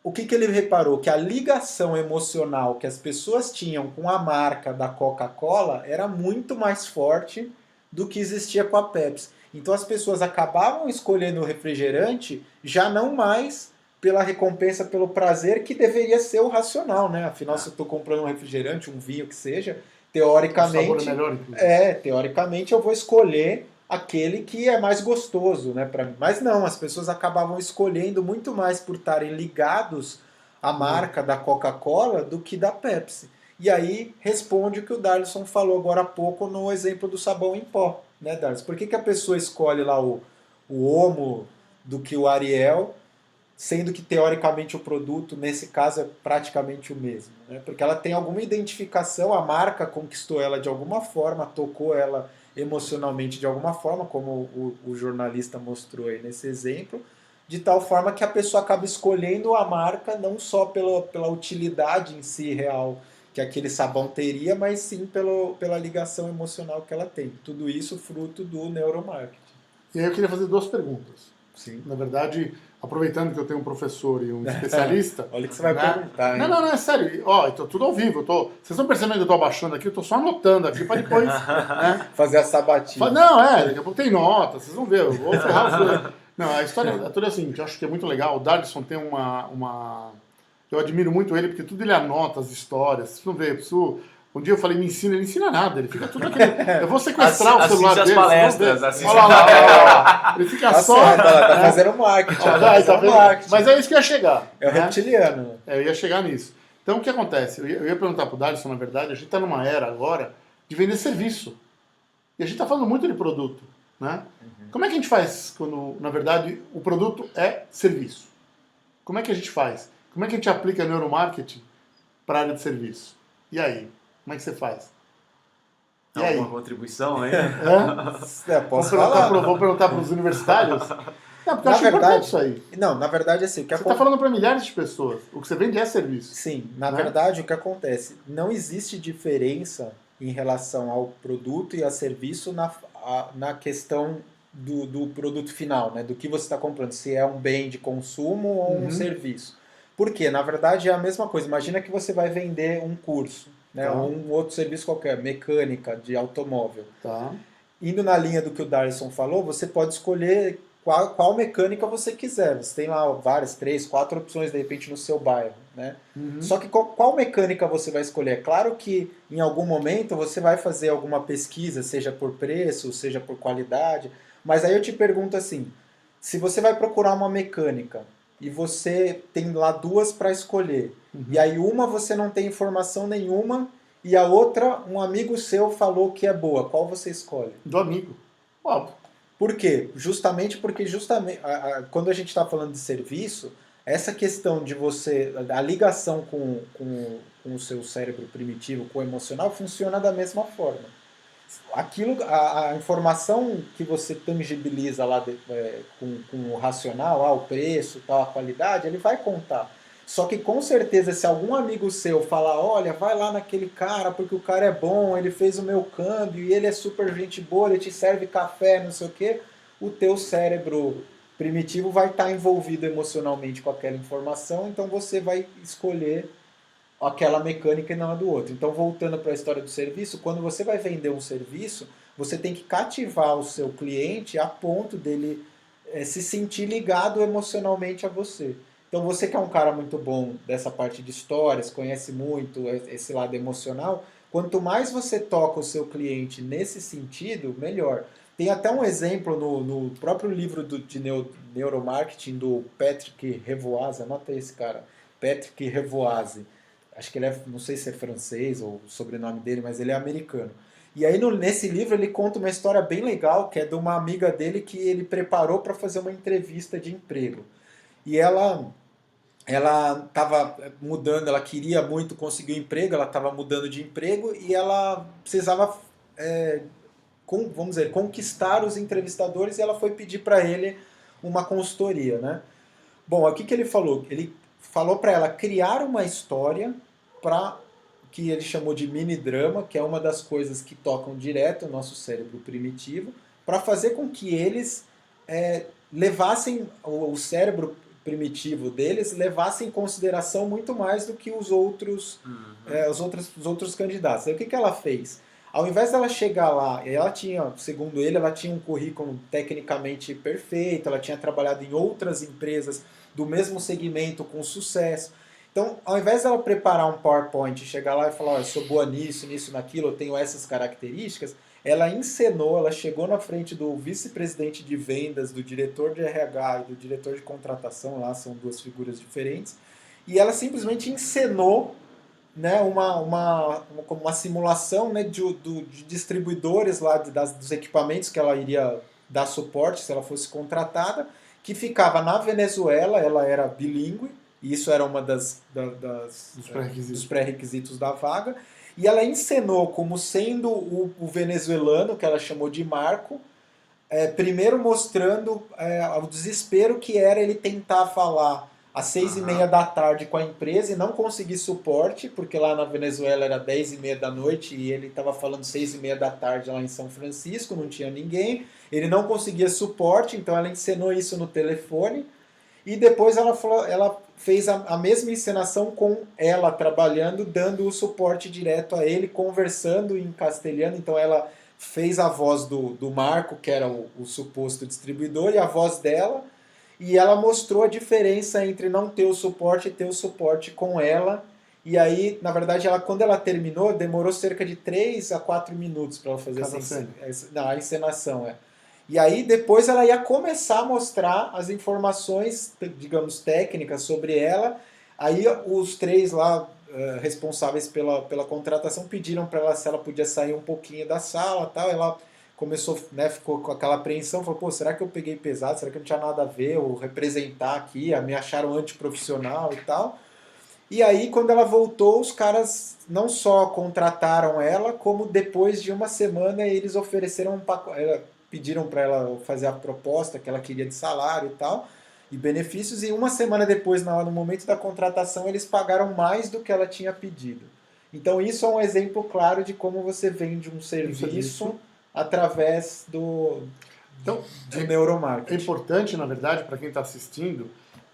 o que ele reparou? Que a ligação emocional que as pessoas tinham com a marca da Coca-Cola era muito mais forte do que existia com a Pepsi. Então as pessoas acabavam escolhendo o refrigerante já não mais pela recompensa, pelo prazer, que deveria ser o racional, né? Afinal, se eu estou comprando um refrigerante, um vinho que seja, teoricamente, o sabor é melhor, inclusive. teoricamente eu vou escolher aquele que é mais gostoso, né, para mim. Mas não, as pessoas acabavam escolhendo muito mais por estarem ligados à marca da Coca-Cola do que da Pepsi. E aí responde o que o Darlison falou agora há pouco no exemplo do sabão em pó, né, Darlison? Por que a pessoa escolhe lá o Omo do que o Ariel, sendo que teoricamente o produto, nesse caso, é praticamente o mesmo, né? Porque ela tem alguma identificação, a marca conquistou ela de alguma forma, tocou ela emocionalmente de alguma forma, como o jornalista mostrou aí nesse exemplo, de tal forma que a pessoa acaba escolhendo a marca não só pela utilidade em si real que aquele sabão teria, mas sim pela ligação emocional que ela tem. Tudo isso fruto do neuromarketing. E aí eu queria fazer duas perguntas. Sim. Na verdade, aproveitando que eu tenho um professor e um especialista... Olha o que você vai perguntar, hein? Não, é sério. Ó, tô tudo ao vivo. Vocês estão percebendo que eu tô abaixando aqui? Eu tô só anotando aqui para depois... né? Fazer a sabatina. Não, daqui a pouco tem nota, vocês vão ver. Eu vou ferrar os dois. Não, a história é toda assim, eu acho que é muito legal. O Darlison tem uma... Eu admiro muito ele, porque tudo ele anota as histórias. Vocês vão ver, um dia eu falei, me ensina, ele não ensina nada, ele fica tudo aquele... Eu vou sequestrar o celular dele. Palestras, olha lá. Ele fica só... Tá fazendo marketing. Marketing. Mas é isso que eu ia chegar. É o reptiliano. Eu ia chegar nisso. Então, o que acontece? Eu ia perguntar pro Darlison, na verdade, a gente está numa era agora de vender serviço. E a gente está falando muito de produto, né? Como é que a gente faz quando, na verdade, o produto é serviço? Como é que a gente faz? Como é que a gente aplica neuromarketing para a área de serviço? E aí? Como é que você faz? E aí? Alguma contribuição aí? Posso falar? Vou perguntar para os universitários? Não, porque eu acho importante isso aí. Não, na verdade, assim... Você está falando para milhares de pessoas. O que você vende é serviço. Sim, na verdade, o que acontece? Não existe diferença em relação ao produto e a serviço na questão do produto final, né? Do que você está comprando, se é um bem de consumo ou um serviço. Por quê? Na verdade, é a mesma coisa. Imagina que você vai vender um curso, né? Ou um outro serviço qualquer, mecânica de automóvel. Tá. Indo na linha do que o Darlison falou, você pode escolher qual mecânica você quiser. Você tem lá várias, 3, 4 opções, de repente, no seu bairro, né? Só que qual mecânica você vai escolher? Claro que em algum momento você vai fazer alguma pesquisa, seja por preço, seja por qualidade, mas aí eu te pergunto assim, se você vai procurar uma mecânica e você tem lá duas para escolher, e aí uma você não tem informação nenhuma e a outra um amigo seu falou que é boa, qual você escolhe? Do amigo. Óbvio. Por quê? Justamente porque quando a gente está falando de serviço, essa questão de a ligação com o seu cérebro primitivo, com o emocional, funciona da mesma forma. A informação que você tangibiliza lá com o racional, o preço, tal, a qualidade, ele vai contar. Só que com certeza, se algum amigo seu falar, olha, vai lá naquele cara, porque o cara é bom, ele fez o meu câmbio, e ele é super gente boa, ele te serve café, não sei o quê, o teu cérebro primitivo vai estar envolvido emocionalmente com aquela informação, então você vai escolher aquela mecânica e não a do outro. Então, voltando para a história do serviço, quando você vai vender um serviço, você tem que cativar o seu cliente a ponto dele se sentir ligado emocionalmente a você. Então, você que é um cara muito bom dessa parte de histórias, conhece muito esse lado emocional, quanto mais você toca o seu cliente nesse sentido, melhor. Tem até um exemplo no próprio livro de neuromarketing do Patrick Revoise, anota esse cara, Patrick Revoise. Acho que ele é, não sei se é francês ou o sobrenome dele, mas ele é americano. E aí nesse livro ele conta uma história bem legal, que é de uma amiga dele que ele preparou para fazer uma entrevista de emprego. E ela estava mudando, ela queria muito conseguir um emprego, ela estava mudando de emprego e ela precisava, vamos dizer, conquistar os entrevistadores, e ela foi pedir para ele uma consultoria, né? Bom, o que ele falou? Ele falou para ela criar uma história para que ele chamou de mini drama, que é uma das coisas que tocam direto o nosso cérebro primitivo, para fazer com que eles levassem o cérebro primitivo deles levasse em consideração muito mais do que os outros candidatos. Aí o que ela fez? Ao invés dela chegar lá, ela tinha, segundo ele, ela tinha um currículo tecnicamente perfeito, ela tinha trabalhado em outras empresas do mesmo segmento com sucesso. Então, ao invés dela preparar um PowerPoint e chegar lá e falar, eu sou boa nisso, nisso, naquilo, eu tenho essas características, ela encenou, ela chegou na frente do vice-presidente de vendas, do diretor de RH e do diretor de contratação, lá são duas figuras diferentes, e ela simplesmente encenou, né, uma simulação, né, de distribuidores lá dos equipamentos que ela iria dar suporte se ela fosse contratada, que ficava na Venezuela, ela era bilíngue, e isso era uma dos pré-requisitos da vaga, e ela encenou como sendo o venezuelano, que ela chamou de Marco, primeiro mostrando o desespero que era ele tentar falar às 6h30 da tarde com a empresa e não conseguir suporte, porque lá na Venezuela era 10h30 da noite e ele estava falando 6h30 da tarde lá em São Francisco, não tinha ninguém, ele não conseguia suporte, então ela encenou isso no telefone, e depois ela fez a mesma encenação com ela trabalhando, dando o suporte direto a ele, conversando em castelhano. Então ela fez a voz do Marco, que era o suposto distribuidor, e a voz dela, e ela mostrou a diferença entre não ter o suporte e ter o suporte com ela. E aí, na verdade, quando ela terminou, demorou cerca de 3 a 4 minutos para ela fazer a encenação. E aí depois ela ia começar a mostrar as informações, digamos, técnicas sobre ela. Aí os três lá responsáveis pela contratação pediram para ela se ela podia sair um pouquinho da sala, tal. Ela começou, né, ficou com aquela apreensão, falou, pô, será que eu peguei pesado? Será que não tinha nada a ver ou representar aqui? Me acharam antiprofissional e tal. E aí, quando ela voltou, os caras não só contrataram ela, como depois de uma semana eles ofereceram um pacote, pediram para ela fazer a proposta que ela queria de salário e tal, e benefícios, e uma semana depois, no momento da contratação, eles pagaram mais do que ela tinha pedido. Então isso é um exemplo claro de como você vende um serviço através do neuromarketing. É importante, na verdade, para quem está assistindo,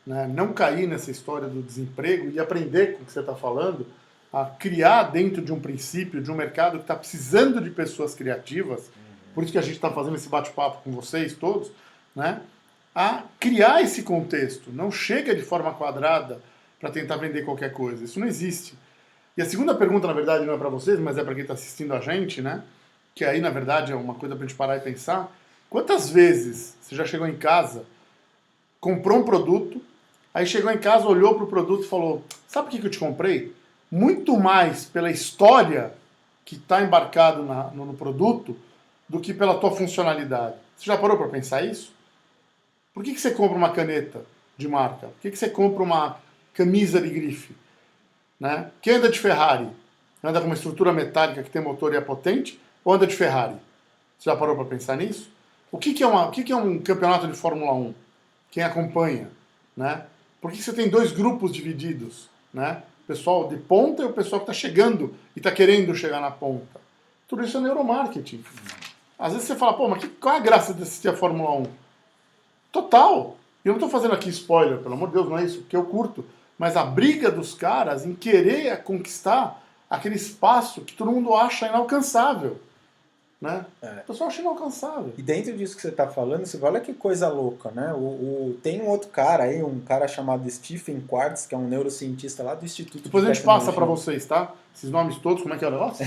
né, não cair nessa história do desemprego e aprender com o que você está falando, a criar dentro de um princípio, de um mercado que está precisando de pessoas criativas, por isso que a gente está fazendo esse bate-papo com vocês todos, né? A criar esse contexto. Não chega de forma quadrada para tentar vender qualquer coisa. Isso não existe. E a segunda pergunta, na verdade, não é para vocês, mas é para quem está assistindo a gente, né? Que aí, na verdade, é uma coisa para a gente parar e pensar. Quantas vezes você já chegou em casa, comprou um produto, aí chegou em casa, olhou para o produto e falou, sabe por que eu te comprei? Muito mais pela história que está embarcado no produto do que pela tua funcionalidade. Você já parou para pensar isso? Por que você compra uma caneta de marca? Por que você compra uma camisa de grife? Né? Quem anda de Ferrari? Anda com uma estrutura metálica que tem motor e é potente? Ou anda de Ferrari? Você já parou para pensar nisso? O que é um campeonato de Fórmula 1? Quem acompanha? Né? Por que você tem dois grupos divididos? Né? O pessoal de ponta e o pessoal que está chegando e está querendo chegar na ponta. Tudo isso é neuromarketing. Às vezes você fala, pô, mas qual é a graça de assistir a Fórmula 1? Total! E eu não estou fazendo aqui spoiler, pelo amor de Deus, não é isso, porque eu curto. mas a briga dos caras em querer conquistar aquele espaço que todo mundo acha inalcançável. Né? O pessoal acha inalcançável. E dentro disso que você está falando, você olha que coisa louca, né? Tem um outro cara aí, um cara chamado Stephen Quartz, que é um neurocientista lá do Instituto Depois de a gente passa Tecnologia. para vocês, tá? Esses nomes todos, como é que é o negócio?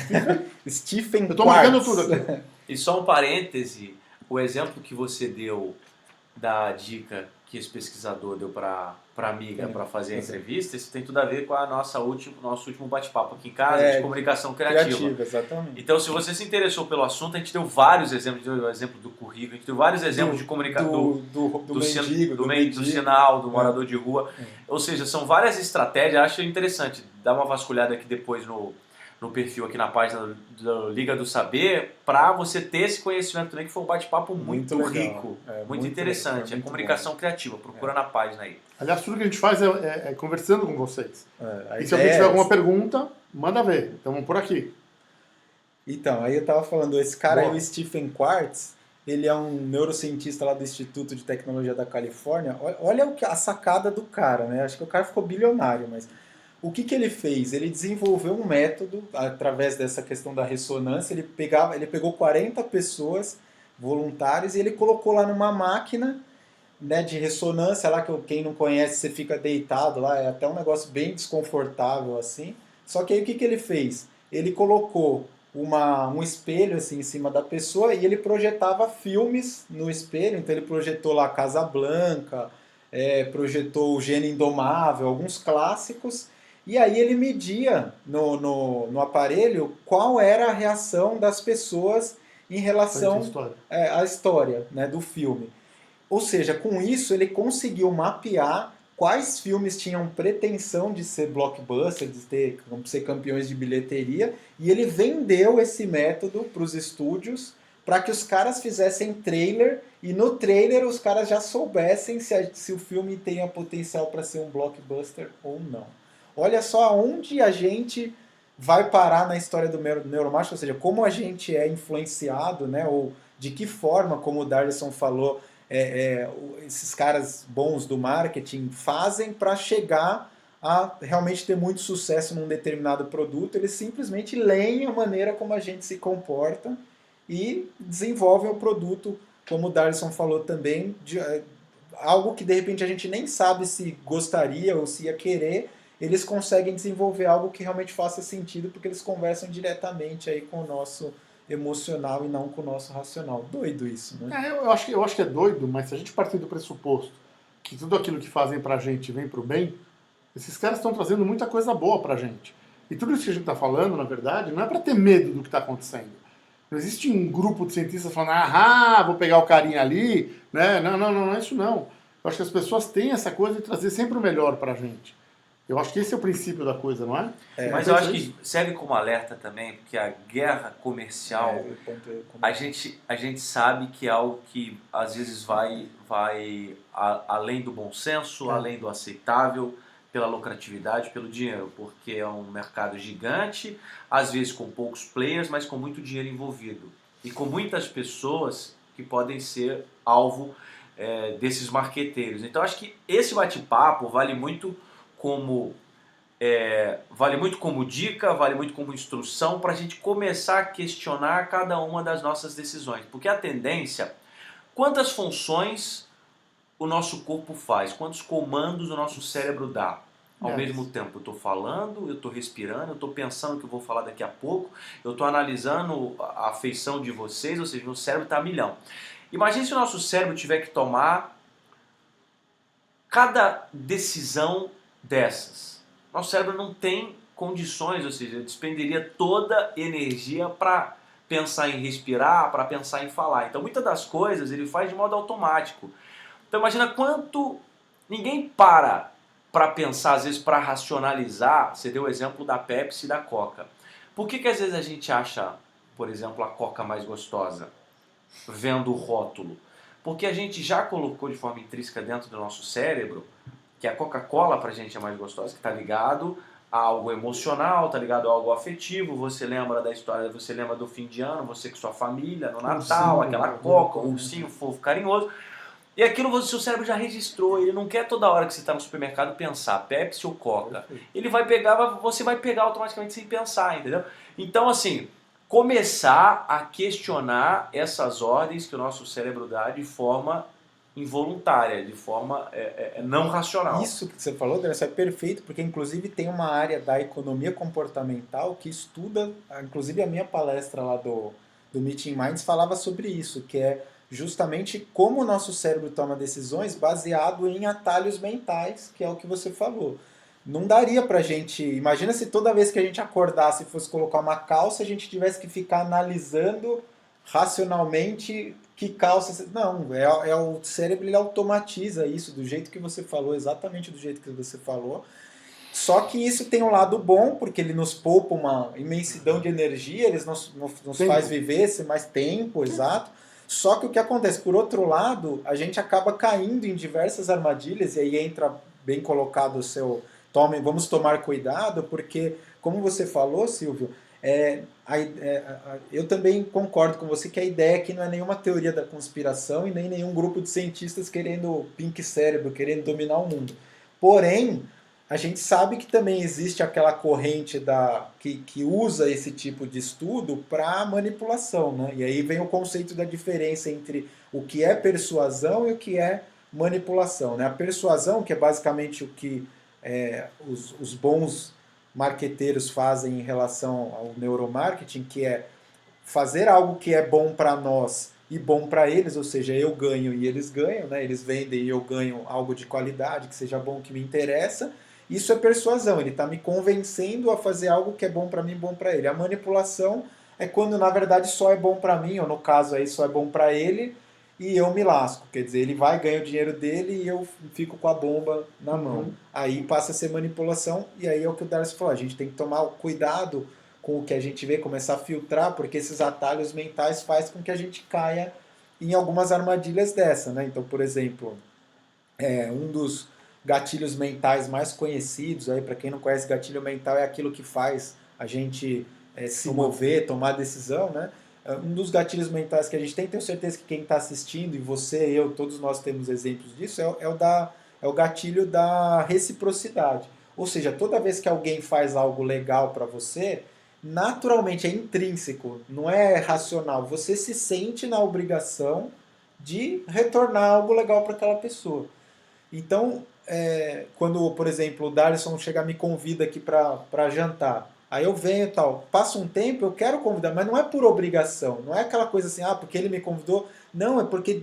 Stephen Eu tô Quartz. marcando tudo aqui. E só um parêntese, o exemplo que você deu da dica que esse pesquisador deu para a amiga para fazer a entrevista, isso tem tudo a ver com a nosso último bate-papo aqui em casa de comunicação criativa. Exatamente. Então, se você se interessou pelo assunto, a gente deu vários exemplos, deu o exemplo do currículo, a gente deu vários exemplos de comunicação do mendigo, do sinal, do morador de rua. Ou seja, são várias estratégias, acho interessante. Dá uma vasculhada aqui depois no perfil, aqui na página do Liga do Saber, para você ter esse conhecimento também, que foi um bate-papo muito rico, muito interessante. É comunicação criativa, procura na página aí. Aliás, tudo que a gente faz é conversando com vocês. E se alguém alguém tiver alguma pergunta, manda ver. Então vamos por aqui. Então, aí eu tava falando, esse cara Boa. aí, o Stephen Quartz, ele é um neurocientista lá do Instituto de Tecnologia da Califórnia. Olha a sacada do cara, né? Acho que o cara ficou bilionário, mas o que ele fez? Ele desenvolveu um método, através dessa questão da ressonância, ele pegou 40 pessoas voluntárias e ele colocou lá numa máquina, né, de ressonância, lá que quem não conhece, você fica deitado lá, é até um negócio bem desconfortável assim. Só que aí o que ele fez? Ele colocou um espelho assim em cima da pessoa e ele projetava filmes no espelho. Então ele projetou lá Casablanca, projetou o Gênio Indomável, alguns clássicos, e aí ele media no aparelho qual era a reação das pessoas em relação à história, né, do filme. Ou seja, com isso ele conseguiu mapear quais filmes tinham pretensão de ser blockbuster, de ser campeões de bilheteria, e ele vendeu esse método para os estúdios para que os caras fizessem trailer, e no trailer os caras já soubessem se o filme tem potencial para ser um blockbuster ou não. Olha só aonde a gente vai parar na história do neuromarketing, ou seja, como a gente é influenciado, né, ou de que forma, como o Darlison falou, esses caras bons do marketing fazem para chegar a realmente ter muito sucesso num determinado produto. Eles simplesmente leem a maneira como a gente se comporta e desenvolvem o produto, como o Darlison falou também, algo que de repente a gente nem sabe se gostaria ou se ia querer. Eles conseguem desenvolver algo que realmente faça sentido, porque eles conversam diretamente aí com o nosso emocional e não com o nosso racional. Doido isso, né? Eu acho que é doido, mas se a gente partir do pressuposto que tudo aquilo que fazem pra gente vem pro bem, esses caras estão trazendo muita coisa boa pra gente. E tudo isso que a gente tá falando, na verdade, não é pra ter medo do que tá acontecendo. Não existe um grupo de cientistas falando, vou pegar o carinha ali, né? Não é isso não. Eu acho que as pessoas têm essa coisa de trazer sempre o melhor pra gente. Eu acho que esse é o princípio da coisa, não é? Mas eu acho que serve como alerta também, porque a guerra comercial, a gente sabe que é algo que às vezes vai além do bom senso, além do aceitável, pela lucratividade, pelo dinheiro, porque é um mercado gigante, às vezes com poucos players, mas com muito dinheiro envolvido. E com muitas pessoas que podem ser alvo desses marqueteiros. Então acho que esse bate-papo vale muito como dica, vale muito como instrução para a gente começar a questionar cada uma das nossas decisões. Porque a tendência, quantas funções o nosso corpo faz, quantos comandos o nosso cérebro dá. Ao mesmo tempo, eu estou falando, eu estou respirando, eu estou pensando que eu vou falar daqui a pouco, eu estou analisando a afeição de vocês, ou seja, meu cérebro está a milhão. Imagine se o nosso cérebro tiver que tomar cada decisão dessas. Nosso cérebro não tem condições, ou seja, despenderia toda energia para pensar em respirar, para pensar em falar. Então, muitas das coisas ele faz de modo automático. Então, imagina quanto ninguém para pensar, às vezes, para racionalizar. Você deu o exemplo da Pepsi e da Coca. Por que às vezes a gente acha, por exemplo, a Coca mais gostosa, vendo o rótulo? Porque a gente já colocou de forma intrínseca dentro do nosso cérebro que a Coca-Cola pra gente é mais gostosa, que está ligado a algo emocional, está ligado a algo afetivo. Você lembra da história, você lembra do fim de ano, você com sua família, no Natal, aquela Coca, o ursinho fofo, carinhoso. E aquilo o seu cérebro já registrou, ele não quer toda hora que você está no supermercado pensar Pepsi ou Coca. Ele vai pegar, você vai pegar automaticamente sem pensar, entendeu? Então, assim, começar a questionar essas ordens que o nosso cérebro dá de forma involuntária, de forma não racional. Isso que você falou, Dressa, é perfeito, porque inclusive tem uma área da economia comportamental que estuda, inclusive a minha palestra lá do Meeting Minds falava sobre isso, que é justamente como o nosso cérebro toma decisões baseado em atalhos mentais, que é o que você falou. Não daria pra gente. Imagina se toda vez que a gente acordasse e fosse colocar uma calça, a gente tivesse que ficar analisando racionalmente que calça. Não, é o cérebro, ele automatiza isso do jeito que você falou, exatamente do jeito que você falou. Só que isso tem um lado bom, porque ele nos poupa uma imensidão de energia, ele nos faz viver mais tempo, exato. Só que o que acontece, por outro lado, a gente acaba caindo em diversas armadilhas, e aí entra bem colocado o seu vamos tomar cuidado, porque, como você falou, Silvio, eu também concordo com você que a ideia aqui não é nenhuma teoria da conspiração e nem nenhum grupo de cientistas querendo pink cérebro, querendo dominar o mundo. Porém, a gente sabe que também existe aquela corrente que usa esse tipo de estudo para manipulação, né? E aí vem o conceito da diferença entre o que é persuasão e o que é manipulação, né? A persuasão, que é basicamente o que os bons marqueteiros fazem em relação ao neuromarketing, que é fazer algo que é bom para nós e bom para eles, ou seja, eu ganho e eles ganham, né? Eles vendem e eu ganho algo de qualidade, que seja bom, que me interessa. Isso é persuasão, ele está me convencendo a fazer algo que é bom para mim e bom para ele. A manipulação é quando na verdade só é bom para mim, ou no caso aí só é bom para ele, e eu me lasco. Quer dizer, ele vai ganhar o dinheiro dele e eu fico com a bomba na mão. Aí passa a ser manipulação, e aí é o que o Darcy falou, a gente tem que tomar cuidado com o que a gente vê, começar a filtrar, porque esses atalhos mentais fazem com que a gente caia em algumas armadilhas dessa, né? Então, por exemplo, um dos gatilhos mentais mais conhecidos, aí para quem não conhece, gatilho mental é aquilo que faz a gente se mover, tomar decisão, né? Um dos gatilhos mentais que a gente tem, tenho certeza que quem está assistindo, e você, eu, todos nós temos exemplos disso, é o gatilho da reciprocidade. Ou seja, toda vez que alguém faz algo legal para você, naturalmente é intrínseco, não é racional. Você se sente na obrigação de retornar algo legal para aquela pessoa. Então, quando, por exemplo, o Darlison chega e me convida aqui para jantar, aí eu venho e tal, passa um tempo, eu quero convidar, mas não é por obrigação, não é aquela coisa assim, porque ele me convidou, não, é porque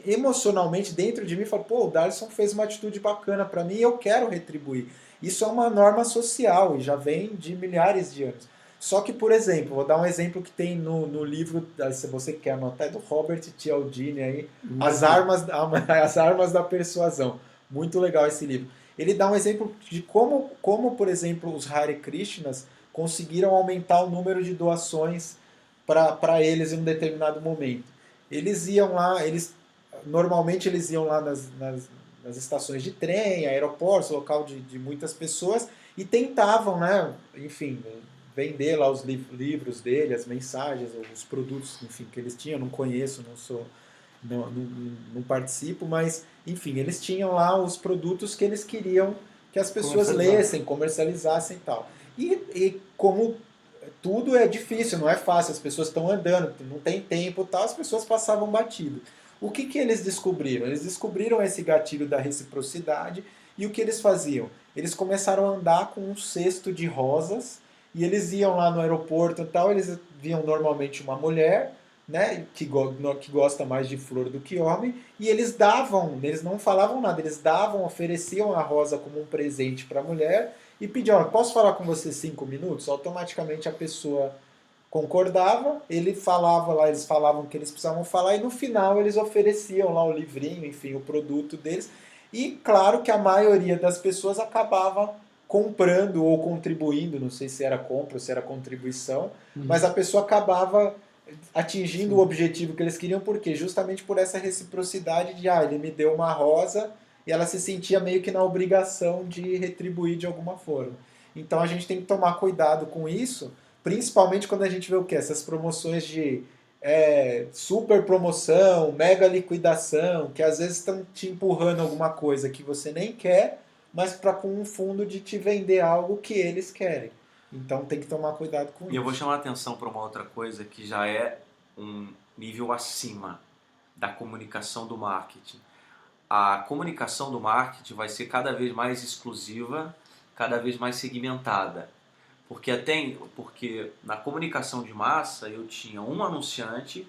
emocionalmente dentro de mim fala, pô, o Darlison fez uma atitude bacana para mim e eu quero retribuir. Isso é uma norma social e já vem de milhares de anos. Só que, por exemplo, vou dar um exemplo que tem no livro, se você quer anotar, é do Robert Cialdini aí, As Armas da Persuasão. Muito legal esse livro. Ele dá um exemplo de como, por exemplo, os Hare Krishnas conseguiram aumentar o número de doações para eles em um determinado momento. Eles iam lá, normalmente eles iam lá nas estações de trem, aeroportos, local de muitas pessoas, e tentavam, né, enfim, vender lá os livros dele, as mensagens, os produtos, enfim, que eles tinham. Eu não conheço, não participo, mas, enfim, eles tinham lá os produtos que eles queriam que as pessoas lessem, comercializassem e tal. E como tudo é difícil, não é fácil, as pessoas estão andando, não tem tempo e tal, as pessoas passavam batido. O que eles descobriram? Eles descobriram esse gatilho da reciprocidade, e o que eles faziam? Eles começaram a andar com um cesto de rosas, e eles iam lá no aeroporto e tal, eles viam normalmente uma mulher, né, que gosta mais de flor do que homem, e eles não falavam nada, eles ofereciam a rosa como um presente para a mulher, e pediam, posso falar com você 5 minutos? Automaticamente a pessoa concordava, eles falavam que eles precisavam falar, e no final eles ofereciam lá o livrinho, enfim, o produto deles, e claro que a maioria das pessoas acabava comprando ou contribuindo, não sei se era compra ou se era contribuição, mas a pessoa acabava atingindo o objetivo que eles queriam, por quê? Justamente por essa reciprocidade de, ele me deu uma rosa, e ela se sentia meio que na obrigação de retribuir de alguma forma. Então a gente tem que tomar cuidado com isso, principalmente quando a gente vê o quê? Essas promoções de super promoção, mega liquidação, que às vezes estão te empurrando alguma coisa que você nem quer, mas para com um fundo de te vender algo que eles querem. Então tem que tomar cuidado com E eu vou isso. chamar a atenção para uma outra coisa que já é um nível acima da comunicação do marketing. A comunicação do marketing vai ser cada vez mais exclusiva, cada vez mais segmentada. Porque na comunicação de massa eu tinha um anunciante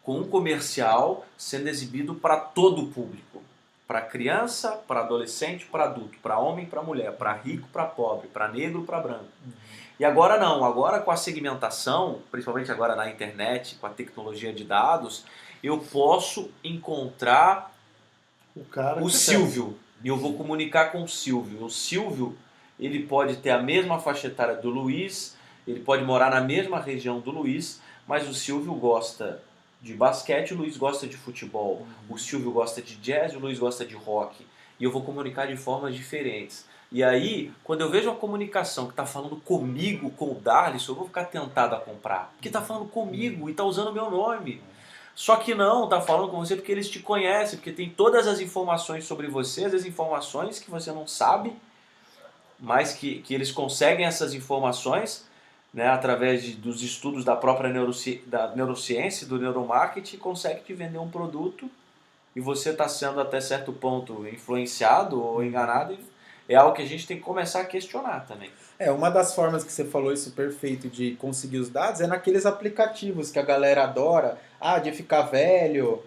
com um comercial sendo exibido para todo o público. Para criança, para adolescente, para adulto, para homem, para mulher, para rico, para pobre, para negro, para branco. E agora não, agora com a segmentação, principalmente agora na internet, com a tecnologia de dados, eu posso encontrar O cara o que Silvio. E eu vou comunicar com o Silvio. O Silvio, ele pode ter a mesma faixa etária do Luiz, ele pode morar na mesma região do Luiz, mas o Silvio gosta de basquete, o Luiz gosta de futebol. O Silvio gosta de jazz, o Luiz gosta de rock. E eu vou comunicar de formas diferentes. E aí, quando eu vejo uma comunicação que está falando comigo, com o Darlis, eu vou ficar tentado a comprar. Porque está falando comigo e está usando o meu nome. Só que não, tá falando com você porque eles te conhecem, porque tem todas as informações sobre você, as informações que você não sabe, mas que eles conseguem essas informações, né, através dos estudos da própria da neurociência, do neuromarketing, consegue te vender um produto e você está sendo até certo ponto influenciado ou enganado. E é algo que a gente tem que começar a questionar também. Uma das formas que você falou isso perfeito de conseguir os dados é naqueles aplicativos que a galera adora, de ficar velho,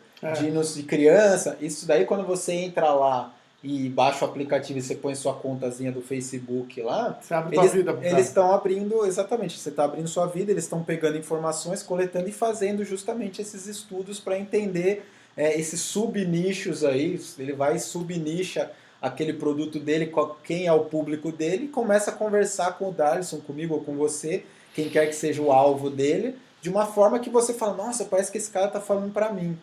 de criança. Isso daí quando você entra lá e baixa o aplicativo e você põe sua contazinha do Facebook lá, você abre tua vida. eles estão abrindo, exatamente, você está abrindo sua vida, eles estão pegando informações, coletando e fazendo justamente esses estudos para entender esses subnichos aí, ele vai subnicha aquele produto dele, quem é o público dele, e começa a conversar com o Darlison, comigo ou com você, quem quer que seja o alvo dele, de uma forma que você fala, nossa, parece que esse cara tá falando para mim.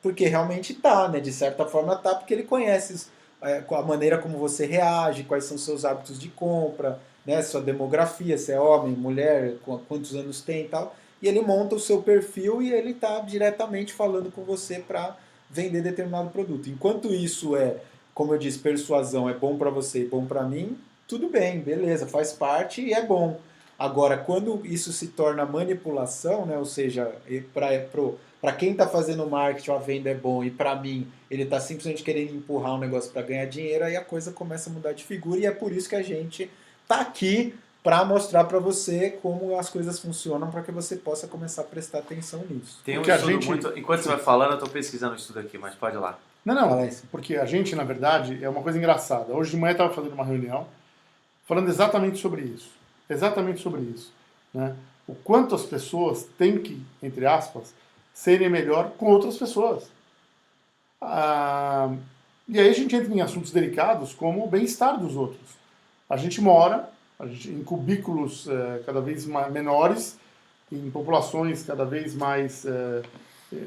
Porque realmente tá, né? De certa forma tá, porque ele conhece a maneira como você reage, quais são seus hábitos de compra, né? Sua demografia, se é homem, mulher, quantos anos tem e tal. E ele monta o seu perfil e ele tá diretamente falando com você para vender determinado produto. Enquanto isso como eu disse, persuasão é bom para você e bom para mim, tudo bem, beleza, faz parte e é bom. Agora, quando isso se torna manipulação, né, ou seja, para quem está fazendo marketing a venda é bom e para mim ele está simplesmente querendo empurrar um negócio para ganhar dinheiro, aí a coisa começa a mudar de figura e é por isso que a gente está aqui para mostrar para você como as coisas funcionam para que você possa começar a prestar atenção nisso. Tem um Porque a estudo gente- muito... Enquanto você vai falando, eu estou pesquisando o estudo aqui, mas pode ir lá. Não, Fala isso. porque a gente, na verdade, é uma coisa engraçada. Hoje de manhã eu estava fazendo uma reunião falando exatamente sobre isso. Exatamente sobre isso. Né? O quanto as pessoas têm que, entre aspas, serem melhor com outras pessoas. E aí a gente entra em assuntos delicados como o bem-estar dos outros. A gente mora em cubículos cada vez menores, em populações cada vez mais...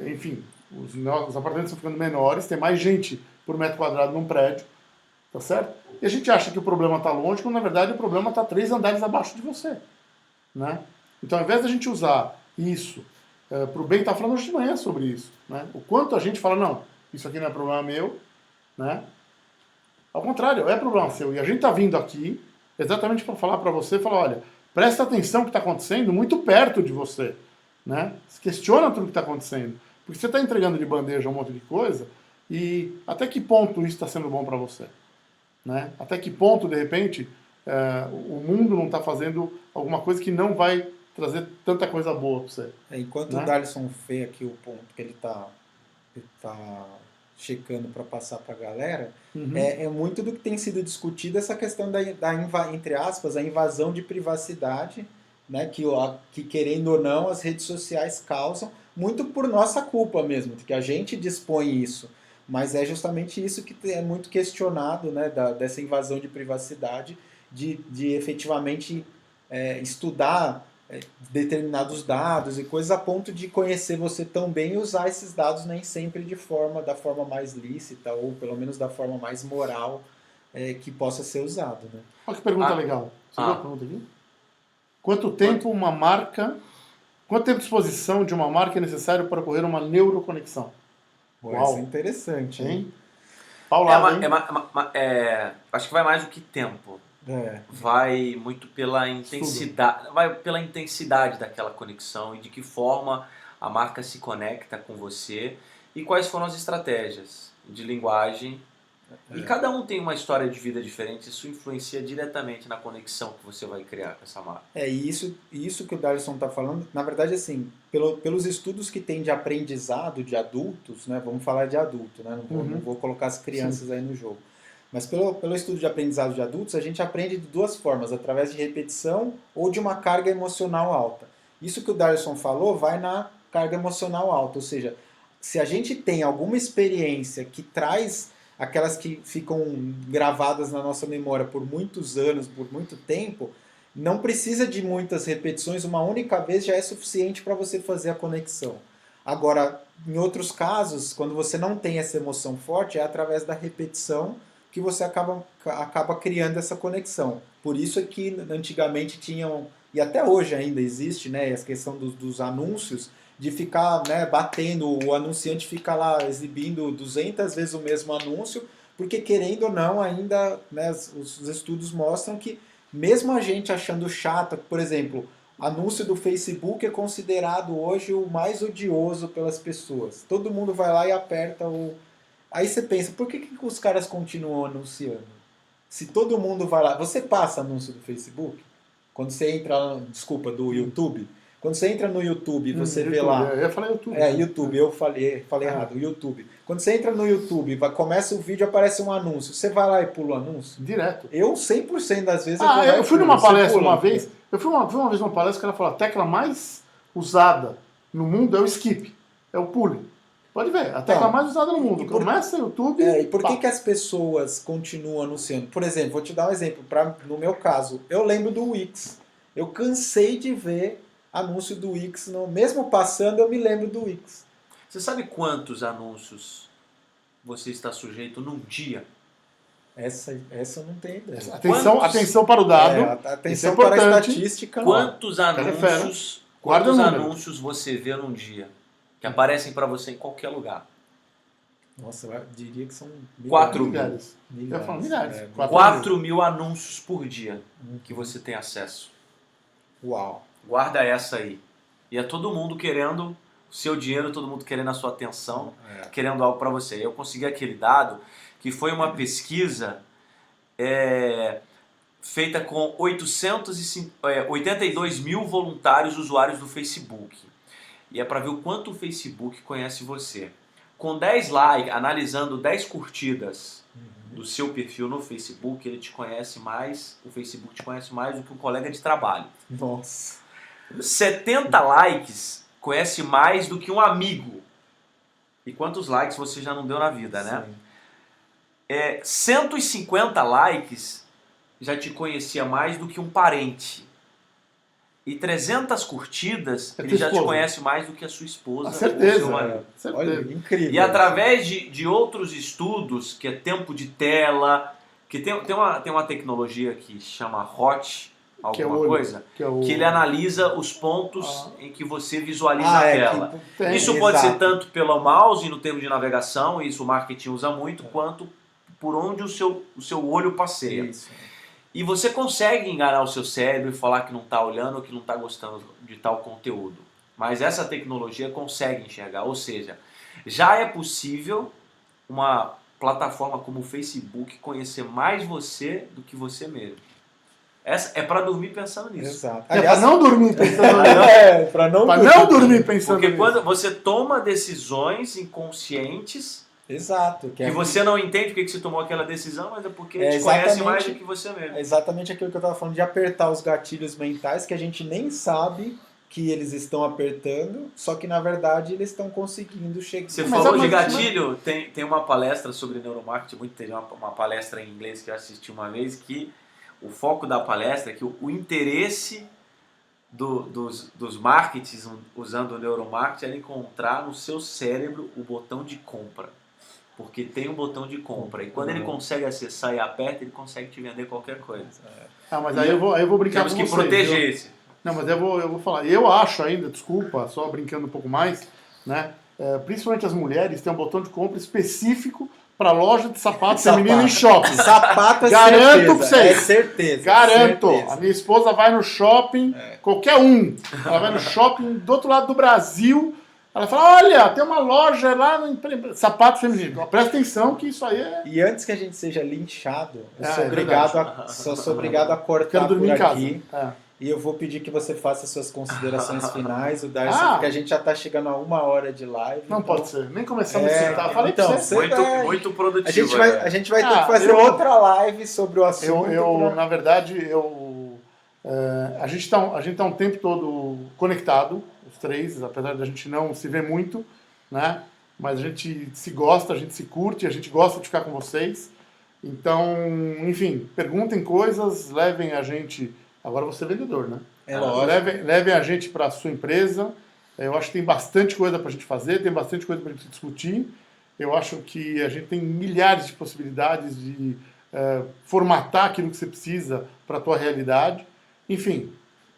enfim, os apartamentos estão ficando menores, tem mais gente por metro quadrado num prédio, tá certo? E a gente acha que o problema está longe, quando na verdade o problema está 3 andares abaixo de você, né? Então, ao invés da gente usar isso para o bem, está falando hoje de manhã sobre isso, né? O quanto a gente fala, não, isso aqui não é problema meu, né? Ao contrário, é problema seu. E a gente está vindo aqui exatamente para falar para você, falar, olha, presta atenção no que está acontecendo muito perto de você, né? Se questiona tudo o que está acontecendo. Porque você está entregando de bandeja um monte de coisa e até que ponto isso está sendo bom para você? Né? Até que ponto, de repente, o mundo não está fazendo alguma coisa que não vai trazer tanta coisa boa para você? Enquanto Né? o Darlison vê aqui o ponto que ele está checando para passar para a galera, é muito do que tem sido discutido essa questão entre aspas, a invasão de privacidade, né, que querendo ou não as redes sociais causam, muito por nossa culpa mesmo, que a gente dispõe isso. Mas é justamente isso que é muito questionado, né, dessa invasão de privacidade, de efetivamente estudar determinados dados e coisas a ponto de conhecer você tão bem e usar esses dados nem sempre da forma mais lícita ou pelo menos da forma mais moral que possa ser usado. Né? Olha que pergunta legal. Você viu a pergunta aqui? Quanto tempo uma marca Quanto tempo de exposição de uma marca é necessário para ocorrer uma neuroconexão? Pô, Uau. isso é interessante, hein? Hein? Paulada, hein? Acho que vai mais do que tempo. Vai muito pela intensidade daquela conexão e de que forma a marca se conecta com você e quais foram as estratégias de linguagem. E cada um tem uma história de vida diferente, isso influencia diretamente na conexão que você vai criar com essa marca. E isso que o Darlison está falando, na verdade, assim, pelos estudos que tem de aprendizado de adultos, né, vamos falar de adulto, né, não vou colocar as crianças aí no jogo, mas pelo estudo de aprendizado de adultos, a gente aprende de duas formas, através de repetição ou de uma carga emocional alta. Isso que o Darlison falou vai na carga emocional alta, ou seja, se a gente tem alguma experiência que traz aquelas que ficam gravadas na nossa memória por muitos anos, por muito tempo, não precisa de muitas repetições, uma única vez já é suficiente para você fazer a conexão. Agora, em outros casos, quando você não tem essa emoção forte, é através da repetição que você acaba criando essa conexão. Por isso é que antigamente tinham, e até hoje ainda existe, né, a questão dos anúncios, de ficar, né, batendo, o anunciante fica lá exibindo 200 vezes o mesmo anúncio, porque querendo ou não, ainda, né, os estudos mostram que mesmo a gente achando chato, por exemplo, anúncio do Facebook é considerado hoje o mais odioso pelas pessoas. Todo mundo vai lá e aperta o... Aí você pensa, por que os caras continuam anunciando? Se todo mundo vai lá... Você passa anúncio do Facebook? Quando você entra, desculpa, do YouTube... Quando você entra no YouTube e você vê lá... Eu ia falar YouTube. YouTube, eu falei errado, YouTube. Quando você entra no YouTube, começa o vídeo, aparece um anúncio. Você vai lá e pula o anúncio? Direto. Eu, 100% das vezes... Eu fui numa palestra uma vez, fui uma vez numa palestra que ela falou, a tecla mais usada no mundo é o skip, é o pule. Pode ver, a tecla mais usada no mundo. Começa no YouTube... e por que as pessoas continuam anunciando? Por exemplo, vou te dar um exemplo. No meu caso, eu lembro do Wix. Eu cansei de ver anúncio do Wix, mesmo passando eu me lembro do Wix. Você sabe quantos anúncios você está sujeito num dia? Essa eu não tenho ideia. Atenção para o dado. Atenção para a estatística. Quantos anúncios você vê num dia? Que aparecem para você em qualquer lugar? Nossa, eu diria que são 4 mil. Milhares. Eu falo milhares. 4 mil anúncios por dia que você tem acesso. Uau. Guarda essa aí. E é todo mundo querendo o seu dinheiro, todo mundo querendo a sua atenção, querendo algo para você. Eu consegui aquele dado que foi uma pesquisa feita com 82 mil voluntários usuários do Facebook. E é para ver o quanto o Facebook conhece você. Com 10 likes, analisando 10 curtidas do seu perfil no Facebook, ele te conhece mais, o Facebook te conhece mais do que um colega de trabalho. Nossa. 70 likes conhece mais do que um amigo. E quantos likes você já não deu na vida, né? 150 likes já te conhecia mais do que um parente. E 300 curtidas ele já te conhece mais do que a sua esposa ou seu marido. Olha, incrível. E através de outros estudos, que é tempo de tela, que tem uma tecnologia que chama HOT, que ele analisa os pontos em que você visualiza a tela. Isso pode ser tanto pelo mouse no termo de navegação, isso o marketing usa muito, quanto por onde o seu olho passeia. Isso. E você consegue enganar o seu cérebro e falar que não está olhando ou que não está gostando de tal conteúdo. Mas essa tecnologia consegue enxergar, ou seja, já é possível uma plataforma como o Facebook conhecer mais você do que você mesmo. Essa é para dormir pensando nisso. Exato. Aliás, para não dormir pensando nisso. Para não dormir pensando nisso. Porque quando você toma decisões inconscientes, que você não entende porque que você tomou aquela decisão, mas é porque ele te conhece mais do que você mesmo. É exatamente aquilo que eu estava falando, de apertar os gatilhos mentais que a gente nem sabe que eles estão apertando, só que na verdade eles estão conseguindo chegar. Você falou de gatilho, tem uma palestra sobre neuromarketing, tem uma palestra em inglês que eu assisti uma vez, que o foco da palestra é que o interesse dos marketings usando o neuromarketing era encontrar no seu cérebro o botão de compra. Porque tem um botão de compra. E quando ele consegue acessar e aperta, ele consegue te vender qualquer coisa. Mas aí eu vou brincar com vocês. Temos que proteger esse. Não, mas eu vou falar. Eu acho ainda, desculpa, só brincando um pouco mais, né? Principalmente as mulheres têm um botão de compra específico para loja de sapatos feminino em shopping. Sapato é Garanto certeza. pra vocês. É certeza. Garanto. Certeza. A minha esposa vai no shopping, qualquer um. Ela vai no shopping do outro lado do Brasil. Ela fala, olha, tem uma loja lá no sapato feminino. Presta atenção que isso aí é... E antes que a gente seja linchado, eu É, sou, é sou obrigado a cortar Quero dormir por em casa. aqui. E eu vou pedir que você faça suas considerações finais, o Darcy, porque a gente já está chegando a 1 hora de live. Não então... pode ser. Nem começamos a citar. Falei então, pra você. Muito produtivo. A gente vai ter que fazer outra live sobre o assunto. Na verdade, a gente tá um tempo todo conectado, os três, apesar de a gente não se ver muito, né? Mas a gente se gosta, a gente se curte, a gente gosta de ficar com vocês. Então, enfim, perguntem coisas, levem a gente... Agora você é vendedor, né? É lógico. Levem a gente para a sua empresa. Eu acho que tem bastante coisa para a gente fazer, tem bastante coisa para a gente discutir. Eu acho que a gente tem milhares de possibilidades de formatar aquilo que você precisa para a tua realidade. Enfim,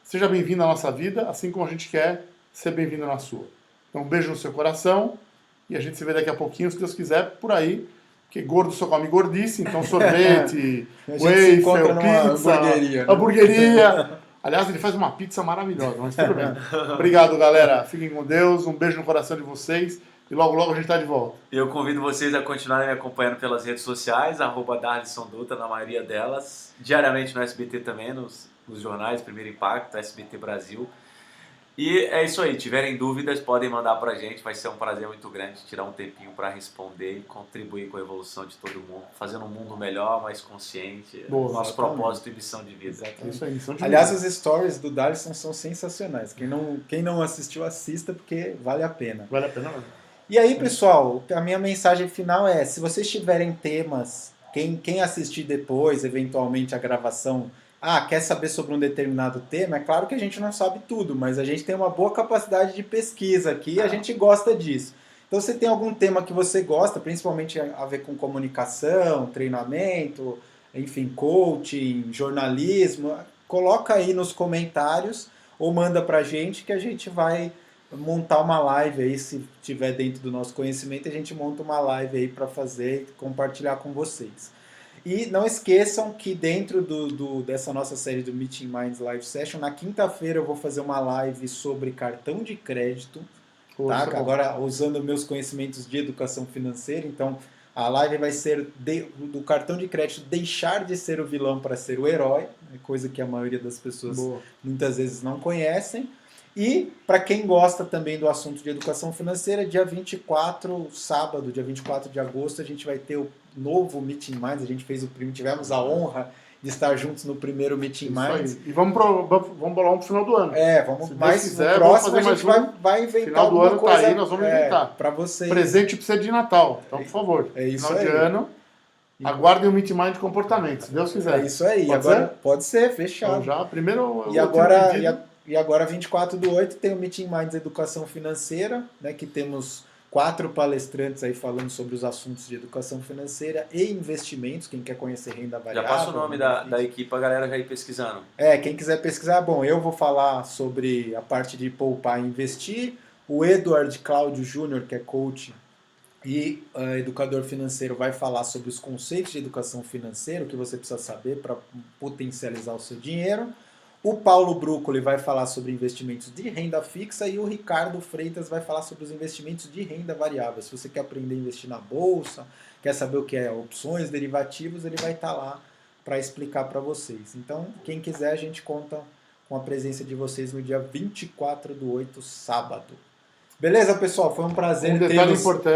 seja bem-vindo à nossa vida, assim como a gente quer ser bem-vindo na sua. Então, um beijo no seu coração e a gente se vê daqui a pouquinho, se Deus quiser, por aí. Porque gordo só come gordice, então sorvete, waffle, pizza, hamburgueria. Aliás, ele faz uma pizza maravilhosa, mas tudo bem. Obrigado, galera. Fiquem com Deus, um beijo no coração de vocês e logo, logo a gente está de volta. Eu convido vocês a continuarem me acompanhando pelas redes sociais, @DarlisonDutra na maioria delas, diariamente no SBT também, nos jornais Primeiro Impacto, SBT Brasil. E é isso aí, tiverem dúvidas podem mandar pra gente, vai ser um prazer muito grande tirar um tempinho para responder e contribuir com a evolução de todo mundo, fazendo um mundo melhor, mais consciente, nosso propósito e missão de vida. Exatamente. Isso aí, missão de Aliás, vida. os stories do Darlison são sensacionais. Quem não assistiu, assista, porque vale a pena. Vale a pena mesmo. E aí, pessoal, a minha mensagem final é, se vocês tiverem temas, quem assistir depois, eventualmente, a gravação... quer saber sobre um determinado tema? É claro que a gente não sabe tudo, mas a gente tem uma boa capacidade de pesquisa aqui e a gente gosta disso. Então, se tem algum tema que você gosta, principalmente a ver com comunicação, treinamento, enfim, coaching, jornalismo, coloca aí nos comentários ou manda pra gente que a gente vai montar uma live aí, se tiver dentro do nosso conhecimento, a gente monta uma live aí para fazer e compartilhar com vocês. E não esqueçam que dentro dessa nossa série do Meeting Minds Live Session, na quinta-feira eu vou fazer uma live sobre cartão de crédito, tá? Agora usando meus conhecimentos de educação financeira, então a live vai ser do cartão de crédito deixar de ser o vilão para ser o herói, coisa que a maioria das pessoas muitas vezes não conhecem. E para quem gosta também do assunto de educação financeira, dia 24, sábado, dia 24 de agosto, a gente vai ter o novo Meeting Minds. A gente fez tivemos a honra de estar juntos no primeiro Meeting Minds. E vamos bolar um pro final do ano. Mas no próximo a gente vai inventar final do alguma ano coisa. Tá aí, nós vamos inventar. Para vocês. Presente para você de Natal. Então, por favor. É isso final aí. de ano, aguardem o Meeting Mind de comportamento, se Deus quiser. É isso aí. Pode ser, fechado. Então, já, primeiro... E agora, 24/8, tem o Meeting Minds Educação Financeira, né, que temos 4 palestrantes aí falando sobre os assuntos de educação financeira e investimentos, quem quer conhecer renda variável. Já passa o nome da equipe, a galera já ir pesquisando. Quem quiser pesquisar, bom, eu vou falar sobre a parte de poupar e investir, o Edward Cláudio Júnior, que é coach e educador financeiro, vai falar sobre os conceitos de educação financeira, o que você precisa saber para potencializar o seu dinheiro. O Paulo Brúcoli vai falar sobre investimentos de renda fixa e o Ricardo Freitas vai falar sobre os investimentos de renda variável. Se você quer aprender a investir na bolsa, quer saber o que é opções, derivativos, ele vai estar lá para explicar para vocês. Então, quem quiser, a gente conta com a presença de vocês no dia 24/8, sábado. Beleza, pessoal? Foi um prazer ter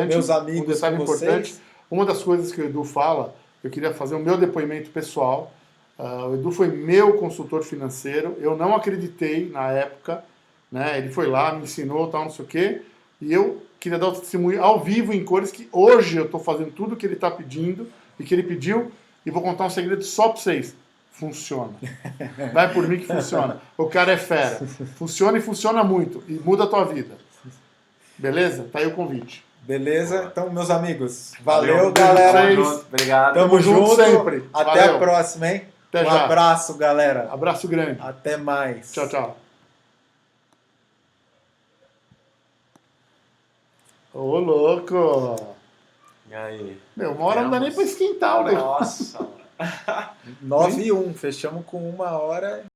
meus amigos com vocês. Uma das coisas que o Edu fala, eu queria fazer o meu depoimento pessoal. O Edu foi meu consultor financeiro, eu não acreditei na época, né? Ele foi lá, me ensinou, tal, não sei o quê, e eu queria dar o testemunho ao vivo, em cores, que hoje eu estou fazendo tudo o que ele está pedindo e que ele pediu, e vou contar um segredo só para vocês. Funciona. Vai por mim que funciona. O cara é fera. Funciona e funciona muito, e muda a tua vida. Beleza? Tá aí o convite. Beleza? Então, meus amigos, valeu galera. Obrigado. Tamo junto sempre. Até a próxima, hein? Até já. Abraço, galera. Abraço grande. Até mais. Tchau, tchau. Ô, louco! E aí? Meu, uma hora não dá nem pra esquentar o negócio. Nossa, mano. 9 e 1, fechamos com 1 hora.